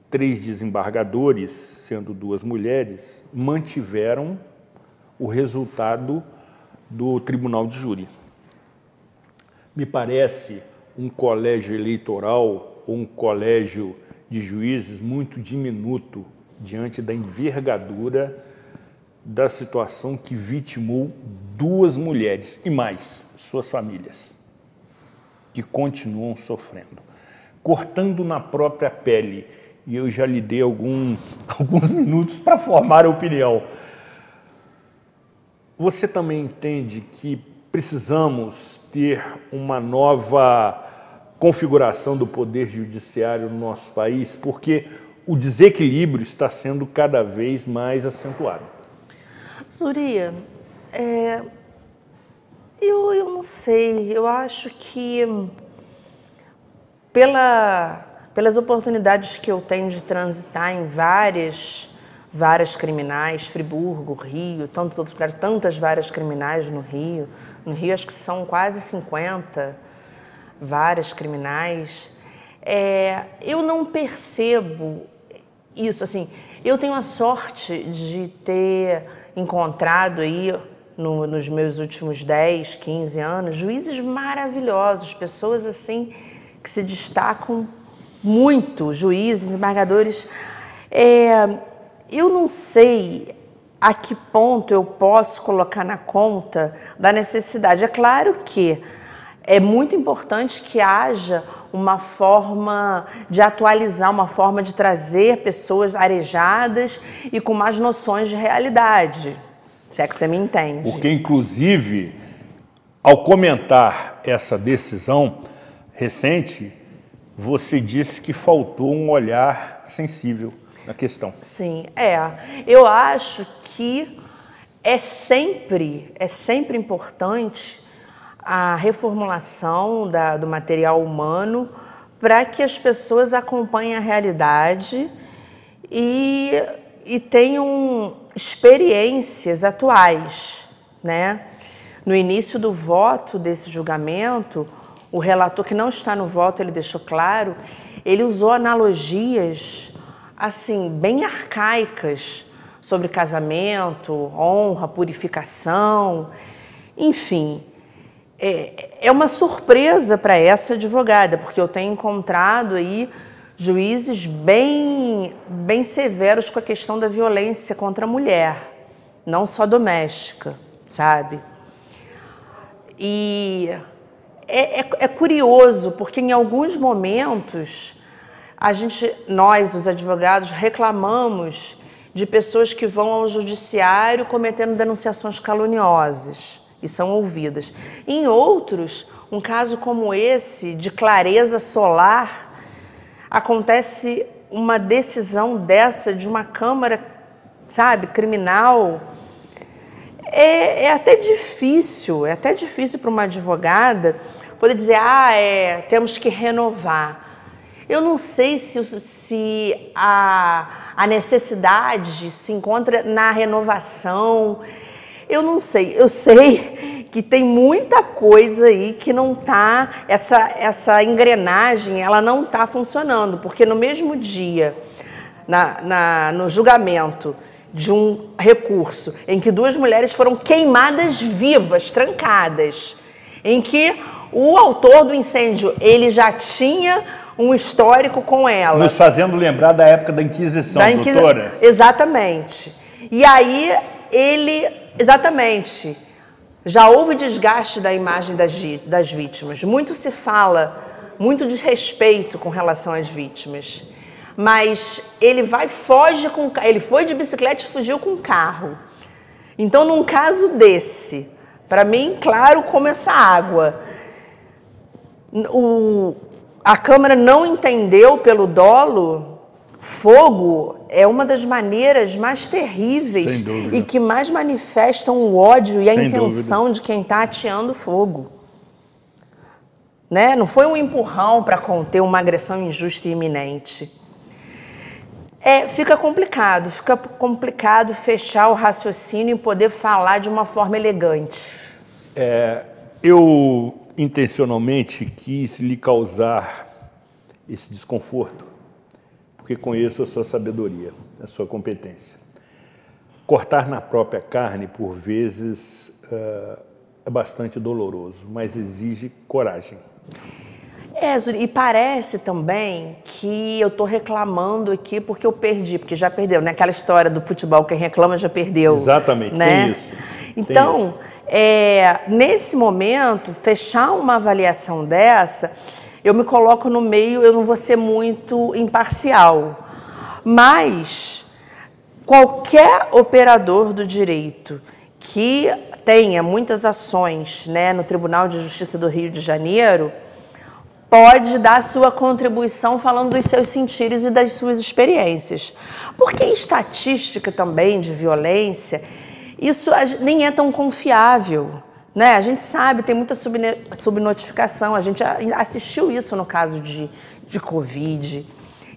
3 desembargadores, sendo 2 mulheres, mantiveram o resultado do Tribunal de Júri. Me parece um colégio eleitoral ou um colégio de juízes muito diminuto diante da envergadura da situação que vitimou 2 mulheres e mais suas famílias, que continuam sofrendo, cortando na própria pele. E eu já lhe dei alguns minutos para formar a opinião. Você também entende que precisamos ter uma nova configuração do Poder Judiciário no nosso país, porque o desequilíbrio está sendo cada vez mais acentuado? Zuria, eu não sei, eu acho que pelas oportunidades que eu tenho de transitar em várias criminais, Friburgo, Rio, tantos outros lugares, tantas várias criminais no Rio. No Rio acho que são quase 50 várias criminais. Eu não percebo isso, assim, eu tenho a sorte de ter encontrado aí, nos meus últimos 10, 15 anos, juízes maravilhosos, pessoas assim que se destacam muito, juízes, desembargadores. Eu não sei a que ponto eu posso colocar na conta da necessidade. É claro que é muito importante que haja uma forma de atualizar, uma forma de trazer pessoas arejadas e com mais noções de realidade, se é que você me entende. Porque, inclusive, ao comentar essa decisão recente, você disse que faltou um olhar sensível na questão. Sim, eu acho que é sempre importante a reformulação do material humano para que as pessoas acompanhem a realidade e tenham experiências atuais, né? No início do voto desse julgamento, o relator, que não está no voto, ele deixou claro, ele usou analogias, assim, bem arcaicas sobre casamento, honra, purificação, enfim. É uma surpresa para essa advogada, porque eu tenho encontrado aí juízes bem severos com a questão da violência contra a mulher, não só doméstica, sabe? E é curioso, porque em alguns momentos nós, os advogados, reclamamos de pessoas que vão ao judiciário cometendo denunciações caluniosas e são ouvidas. Em outros, um caso como esse, de clareza solar, acontece uma decisão dessa de uma Câmara, sabe, criminal. É até difícil para uma advogada poder dizer, temos que renovar. Eu não sei se a necessidade se encontra na renovação. Eu não sei. Eu sei que tem muita coisa aí que não está, essa engrenagem, ela não está funcionando, porque no mesmo dia, no julgamento de um recurso em que 2 mulheres foram queimadas vivas, trancadas, em que o autor do incêndio, ele já tinha um histórico com ela. Nos fazendo lembrar da época da Inquisição, doutora. Exatamente. E aí exatamente, já houve desgaste da imagem das vítimas. Muito se fala, muito desrespeito com relação às vítimas. Mas ele ele foi de bicicleta e fugiu com carro. Então, num caso desse, para mim, claro como essa água, a Câmara não entendeu pelo dolo. Fogo é uma das maneiras mais terríveis e que mais manifestam o ódio e a intenção de quem está ateando fogo. Né? Não foi um empurrão para conter uma agressão injusta e iminente. Fica complicado fechar o raciocínio e poder falar de uma forma elegante. Eu intencionalmente quis lhe causar esse desconforto, porque conheço a sua sabedoria, a sua competência. Cortar na própria carne, por vezes, é bastante doloroso, mas exige coragem. Zuri, e parece também que eu estou reclamando aqui porque eu perdi, porque já perdeu, né? Aquela história do futebol, quem reclama já perdeu. Exatamente, né? Tem isso. Então, nesse momento, fechar uma avaliação dessa, eu me coloco no meio, eu não vou ser muito imparcial, mas qualquer operador do direito que tenha muitas ações, né, no Tribunal de Justiça do Rio de Janeiro, pode dar sua contribuição falando dos seus sentires e das suas experiências. Porque estatística também de violência, isso nem é tão confiável. Né? A gente sabe, tem muita subnotificação, a gente assistiu isso no caso de Covid.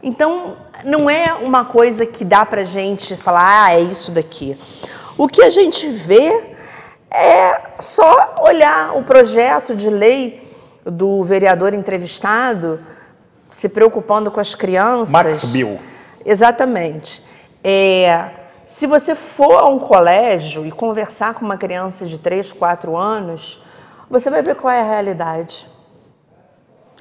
Então, não é uma coisa que dá pra gente falar, é isso daqui. O que a gente vê é só olhar o projeto de lei do vereador entrevistado, se preocupando com as crianças. Max Bill. Exatamente. Se você for a um colégio e conversar com uma criança de 3, 4 anos, você vai ver qual é a realidade.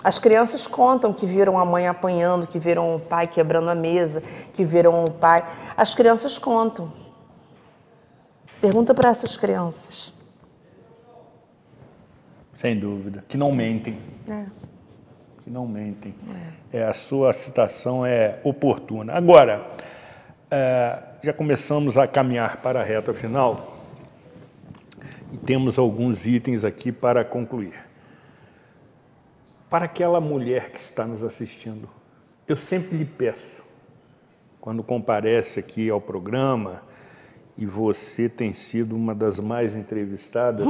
As crianças contam que viram a mãe apanhando, que viram o pai quebrando a mesa, que viram o pai... As crianças contam. Pergunta para essas crianças. Sem dúvida. Que não mentem. Que não mentem. A sua citação é oportuna. Agora... já começamos a caminhar para a reta final e temos alguns itens aqui para concluir. Para aquela mulher que está nos assistindo, eu sempre lhe peço, quando comparece aqui ao programa, e você tem sido uma das mais entrevistadas,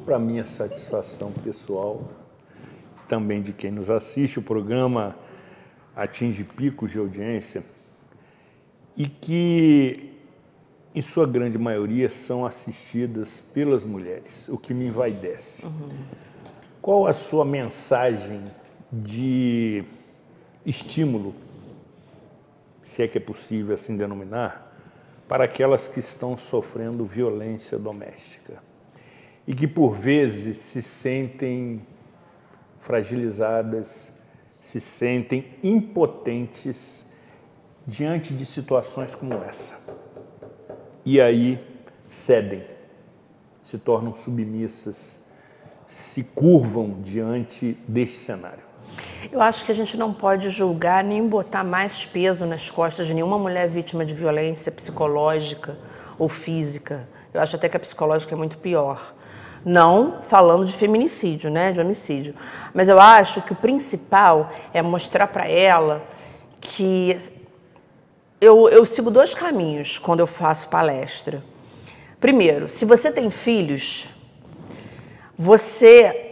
para minha satisfação pessoal, também de quem nos assiste. O programa atinge picos de audiência e que, em sua grande maioria, são assistidas pelas mulheres, o que me envaidece. Qual a sua mensagem de estímulo, se é que é possível assim denominar, para aquelas que estão sofrendo violência doméstica e que, por vezes, se sentem fragilizadas, se sentem impotentes diante de situações como essa? E aí cedem, se tornam submissas, se curvam diante deste cenário. Eu acho que a gente não pode julgar nem botar mais peso nas costas de nenhuma mulher vítima de violência psicológica ou física. Eu acho até que a psicológica é muito pior. Não falando de feminicídio, né, de homicídio. Mas eu acho que o principal é mostrar para ela que... Eu sigo 2 caminhos quando eu faço palestra. Primeiro, se você tem filhos, você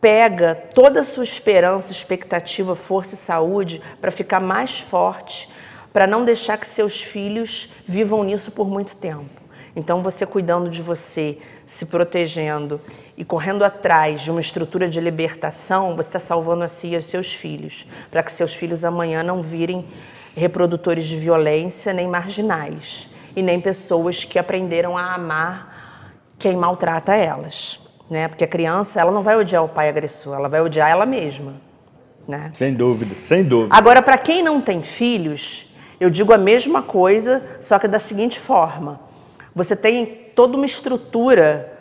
pega toda a sua esperança, expectativa, força e saúde para ficar mais forte, para não deixar que seus filhos vivam nisso por muito tempo. Então, você cuidando de você, se protegendo e correndo atrás de uma estrutura de libertação, você está salvando a si e os seus filhos, para que seus filhos amanhã não virem reprodutores de violência, nem marginais, e nem pessoas que aprenderam a amar quem maltrata elas. Né? Porque a criança, ela não vai odiar o pai agressor, ela vai odiar ela mesma. Né? Sem dúvida, sem dúvida. Agora, para quem não tem filhos, eu digo a mesma coisa, só que da seguinte forma. Você tem toda uma estrutura,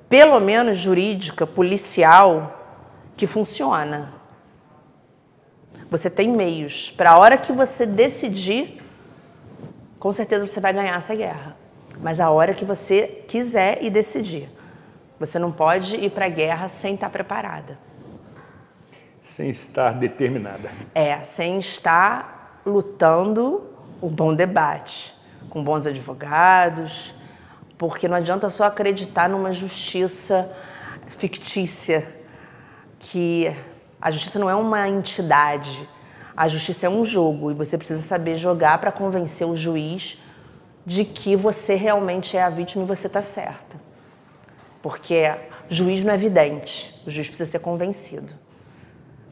pelo menos jurídica, policial, que funciona. Você tem meios. Para a hora que você decidir, com certeza você vai ganhar essa guerra. Mas a hora que você quiser e decidir. Você não pode ir para a guerra sem estar preparada. Sem estar determinada. Sem estar lutando um bom debate, com bons advogados, porque não adianta só acreditar numa justiça fictícia, que a justiça não é uma entidade, a justiça é um jogo e você precisa saber jogar para convencer o juiz de que você realmente é a vítima e você está certa. Porque juiz não é vidente, o juiz precisa ser convencido.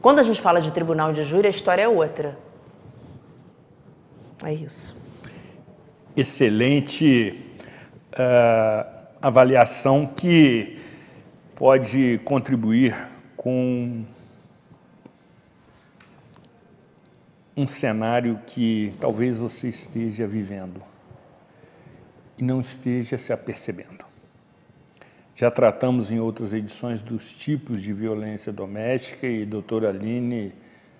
Quando a gente fala de tribunal de júri, a história é outra. É isso. Excelente avaliação que pode contribuir com um cenário que talvez você esteja vivendo e não esteja se apercebendo. Já tratamos em outras edições dos tipos de violência doméstica e a doutora Aline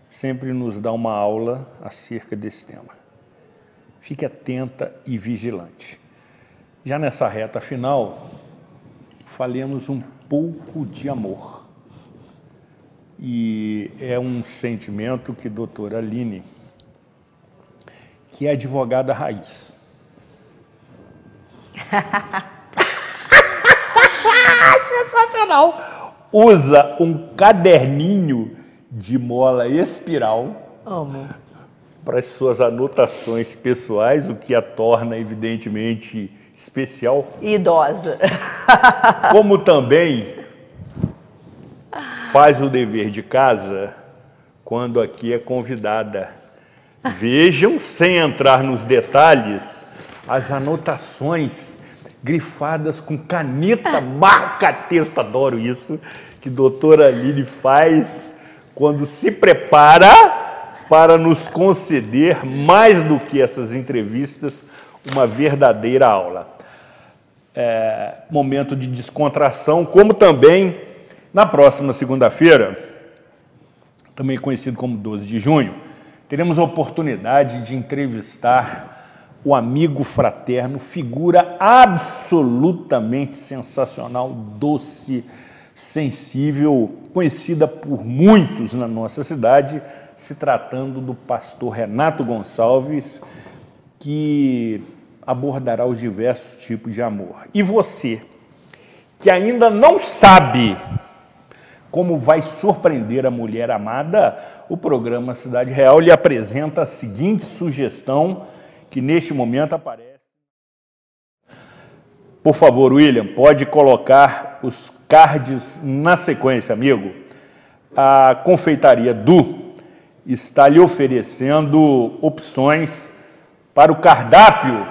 sempre nos dá uma aula acerca desse tema. Fique atenta e vigilante. Já nessa reta final, falemos um pouco de amor. E é um sentimento que a doutora Aline, que é advogada raiz, sensacional! Usa um caderninho de mola espiral para as suas anotações pessoais, o que a torna evidentemente especial. E idosa. Como também faz o dever de casa quando aqui é convidada. Vejam, sem entrar nos detalhes, as anotações grifadas com caneta marca-texto, adoro isso, que a doutora Aline faz quando se prepara para nos conceder, mais do que essas entrevistas, uma verdadeira aula. Momento de descontração, como também na próxima segunda-feira, também conhecido como 12 de junho, teremos a oportunidade de entrevistar o amigo fraterno, figura absolutamente sensacional, doce, sensível, conhecida por muitos na nossa cidade, se tratando do pastor Renato Gonçalves, que abordará os diversos tipos de amor. E você, que ainda não sabe como vai surpreender a mulher amada, o programa Cidade Real lhe apresenta a seguinte sugestão que neste momento aparece. Por favor, William, pode colocar os cards na sequência, amigo. A confeitaria Du está lhe oferecendo opções para o cardápio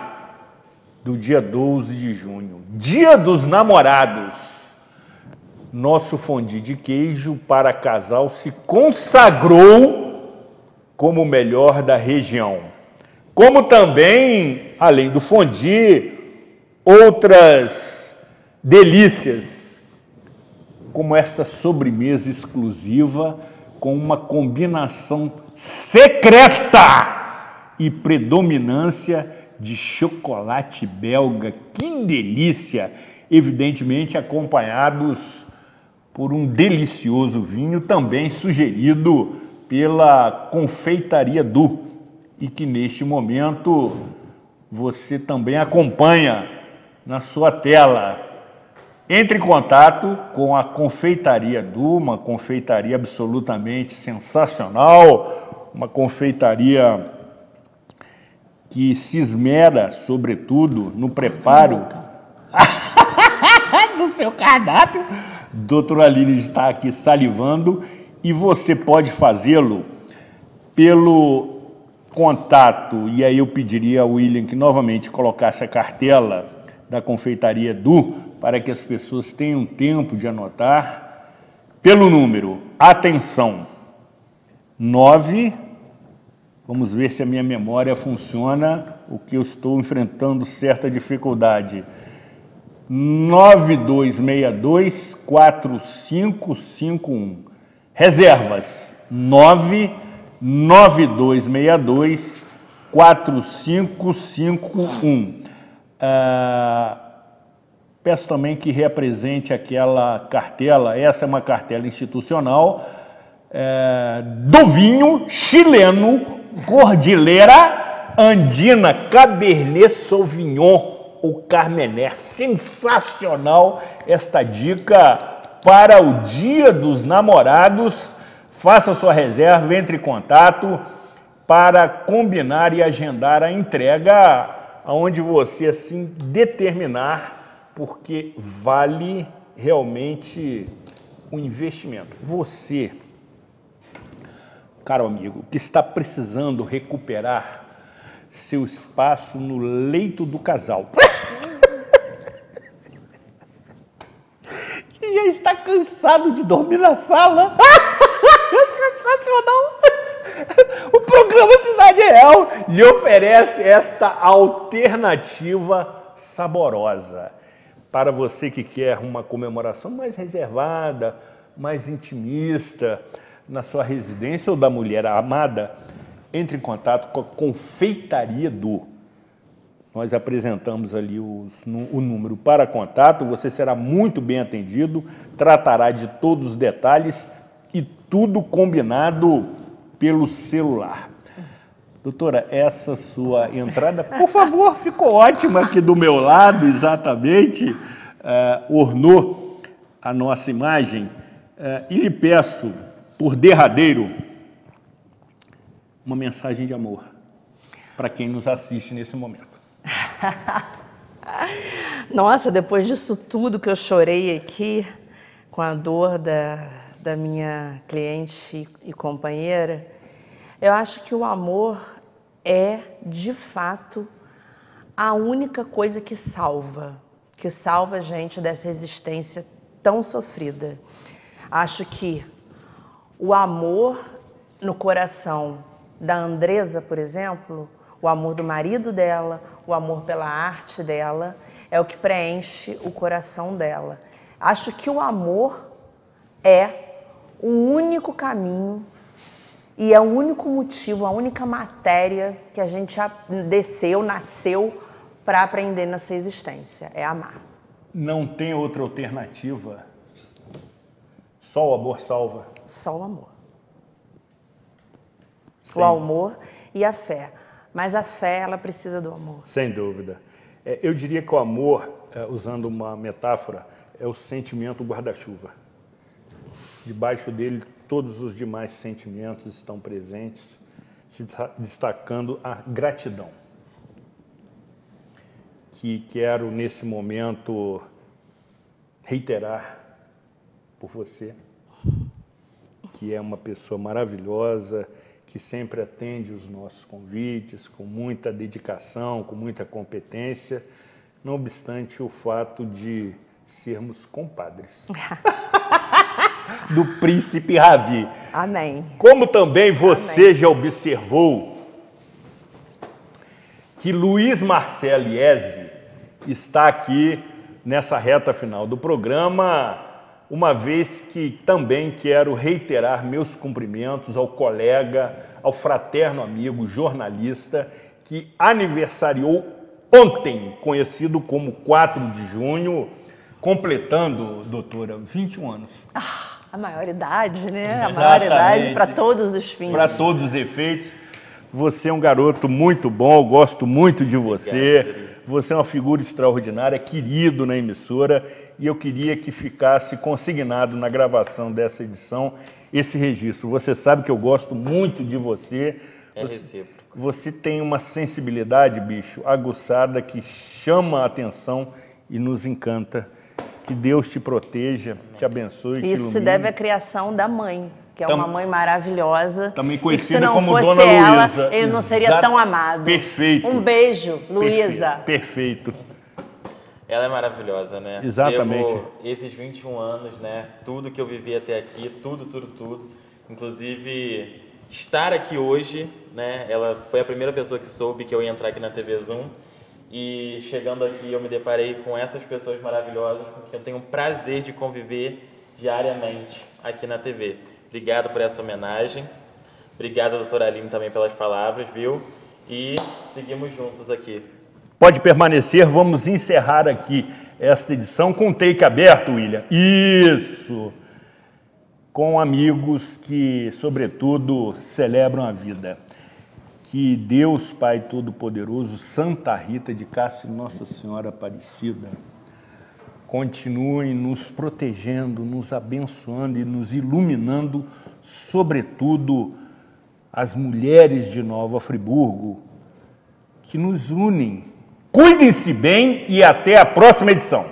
do dia 12 de junho, Dia dos Namorados. Nosso fondue de queijo para casal se consagrou como o melhor da região. Como também, além do fondue, outras delícias, como esta sobremesa exclusiva com uma combinação secreta e predominância de chocolate belga. Que delícia! Evidentemente acompanhados por um delicioso vinho, também sugerido pela Confeitaria Du, e que neste momento você também acompanha na sua tela. Entre em contato com a Confeitaria Du, uma confeitaria absolutamente sensacional, uma confeitaria que se esmera, sobretudo, no preparo do seu cardápio. Doutora Aline está aqui salivando e você pode fazê-lo pelo contato, e aí eu pediria ao William que novamente colocasse a cartela da Confeitaria Du, para que as pessoas tenham tempo de anotar, pelo número, atenção, 9, vamos ver se a minha memória funciona, o que eu estou enfrentando certa dificuldade, 9262-4551, reservas, 99262-4551. Peço também que represente aquela cartela, essa é uma cartela institucional, do vinho chileno Cordilheira Andina Cabernet Sauvignon, o Carmener. Sensacional esta dica para o Dia dos Namorados. Faça sua reserva, entre em contato para combinar e agendar a entrega aonde você assim determinar, porque vale realmente o investimento. Você, caro amigo, que está precisando recuperar seu espaço no leito do casal, que já está cansado de dormir na sala, sensacional! O programa Cidade Real lhe oferece esta alternativa saborosa. Para você que quer uma comemoração mais reservada, mais intimista, na sua residência ou da mulher amada, entre em contato com a Confeitaria Du. Nós apresentamos ali o número para contato, você será muito bem atendido, tratará de todos os detalhes e tudo combinado pelo celular. Doutora, essa sua entrada, por favor, ficou ótima aqui do meu lado, exatamente, ornou a nossa imagem, e lhe peço, por derradeiro, uma mensagem de amor para quem nos assiste nesse momento. Nossa, depois disso tudo que eu chorei aqui, com a dor da minha cliente e companheira, eu acho que o amor é, de fato, a única coisa que salva a gente dessa existência tão sofrida. Acho que o amor no coração da Andresa, por exemplo, o amor do marido dela, o amor pela arte dela, é o que preenche o coração dela. Acho que o amor é o único caminho e é o único motivo, a única matéria que a gente nasceu para aprender nessa existência, é amar. Não tem outra alternativa? Só o amor salva? Só o amor. Sim. O amor e a fé. Mas a fé, ela precisa do amor. Sem dúvida. Eu diria que o amor, usando uma metáfora, é o sentimento guarda-chuva. Debaixo dele, todos os demais sentimentos estão presentes, se destacando a gratidão. Que quero, nesse momento, reiterar por você, que é uma pessoa maravilhosa, que sempre atende os nossos convites com muita dedicação, com muita competência, não obstante o fato de sermos compadres do príncipe Ravi. Amém. Como também você Amém. Já observou que Luiz Marcelo Iese está aqui nessa reta final do programa, uma vez que também quero reiterar meus cumprimentos ao colega, ao fraterno amigo jornalista que aniversariou ontem, conhecido como 4 de junho, completando, doutora, 21 anos. A maioridade, né? A Exatamente. maioridade para todos os fins. Para todos os efeitos. Você é um garoto muito bom, eu gosto muito de você. Obrigado, você é uma figura extraordinária, querido na emissora, e eu queria que ficasse consignado na gravação dessa edição esse registro. Você sabe que eu gosto muito de você. É recíproco. Você tem uma sensibilidade, bicho, aguçada, que chama a atenção e nos encanta. Que Deus te proteja, te abençoe, te ilumine. Isso se deve à criação da mãe, que é uma mãe maravilhosa. Também e que conhecida se não como fosse Dona ela, Luísa. ele não seria tão amado. Perfeito. Um beijo, Luísa. Perfeito. Ela é maravilhosa, né? Exatamente. Devo esses 21 anos, né? Tudo que eu vivi até aqui, tudo. Inclusive, estar aqui hoje, né? Ela foi a primeira pessoa que soube que eu ia entrar aqui na TV Zoom. E chegando aqui, eu me deparei com essas pessoas maravilhosas, com quem eu tenho o prazer de conviver diariamente aqui na TV. Obrigado por essa homenagem. Obrigado, doutora Aline, também pelas palavras, viu? E seguimos juntos aqui. Pode permanecer, vamos encerrar aqui esta edição com um take aberto, William. Isso! Com amigos que, sobretudo, celebram a vida. Que Deus, Pai Todo-Poderoso, Santa Rita de Cássia e Nossa Senhora Aparecida, continue nos protegendo, nos abençoando e nos iluminando, sobretudo as mulheres de Nova Friburgo, que nos unem. Cuidem-se bem e até a próxima edição.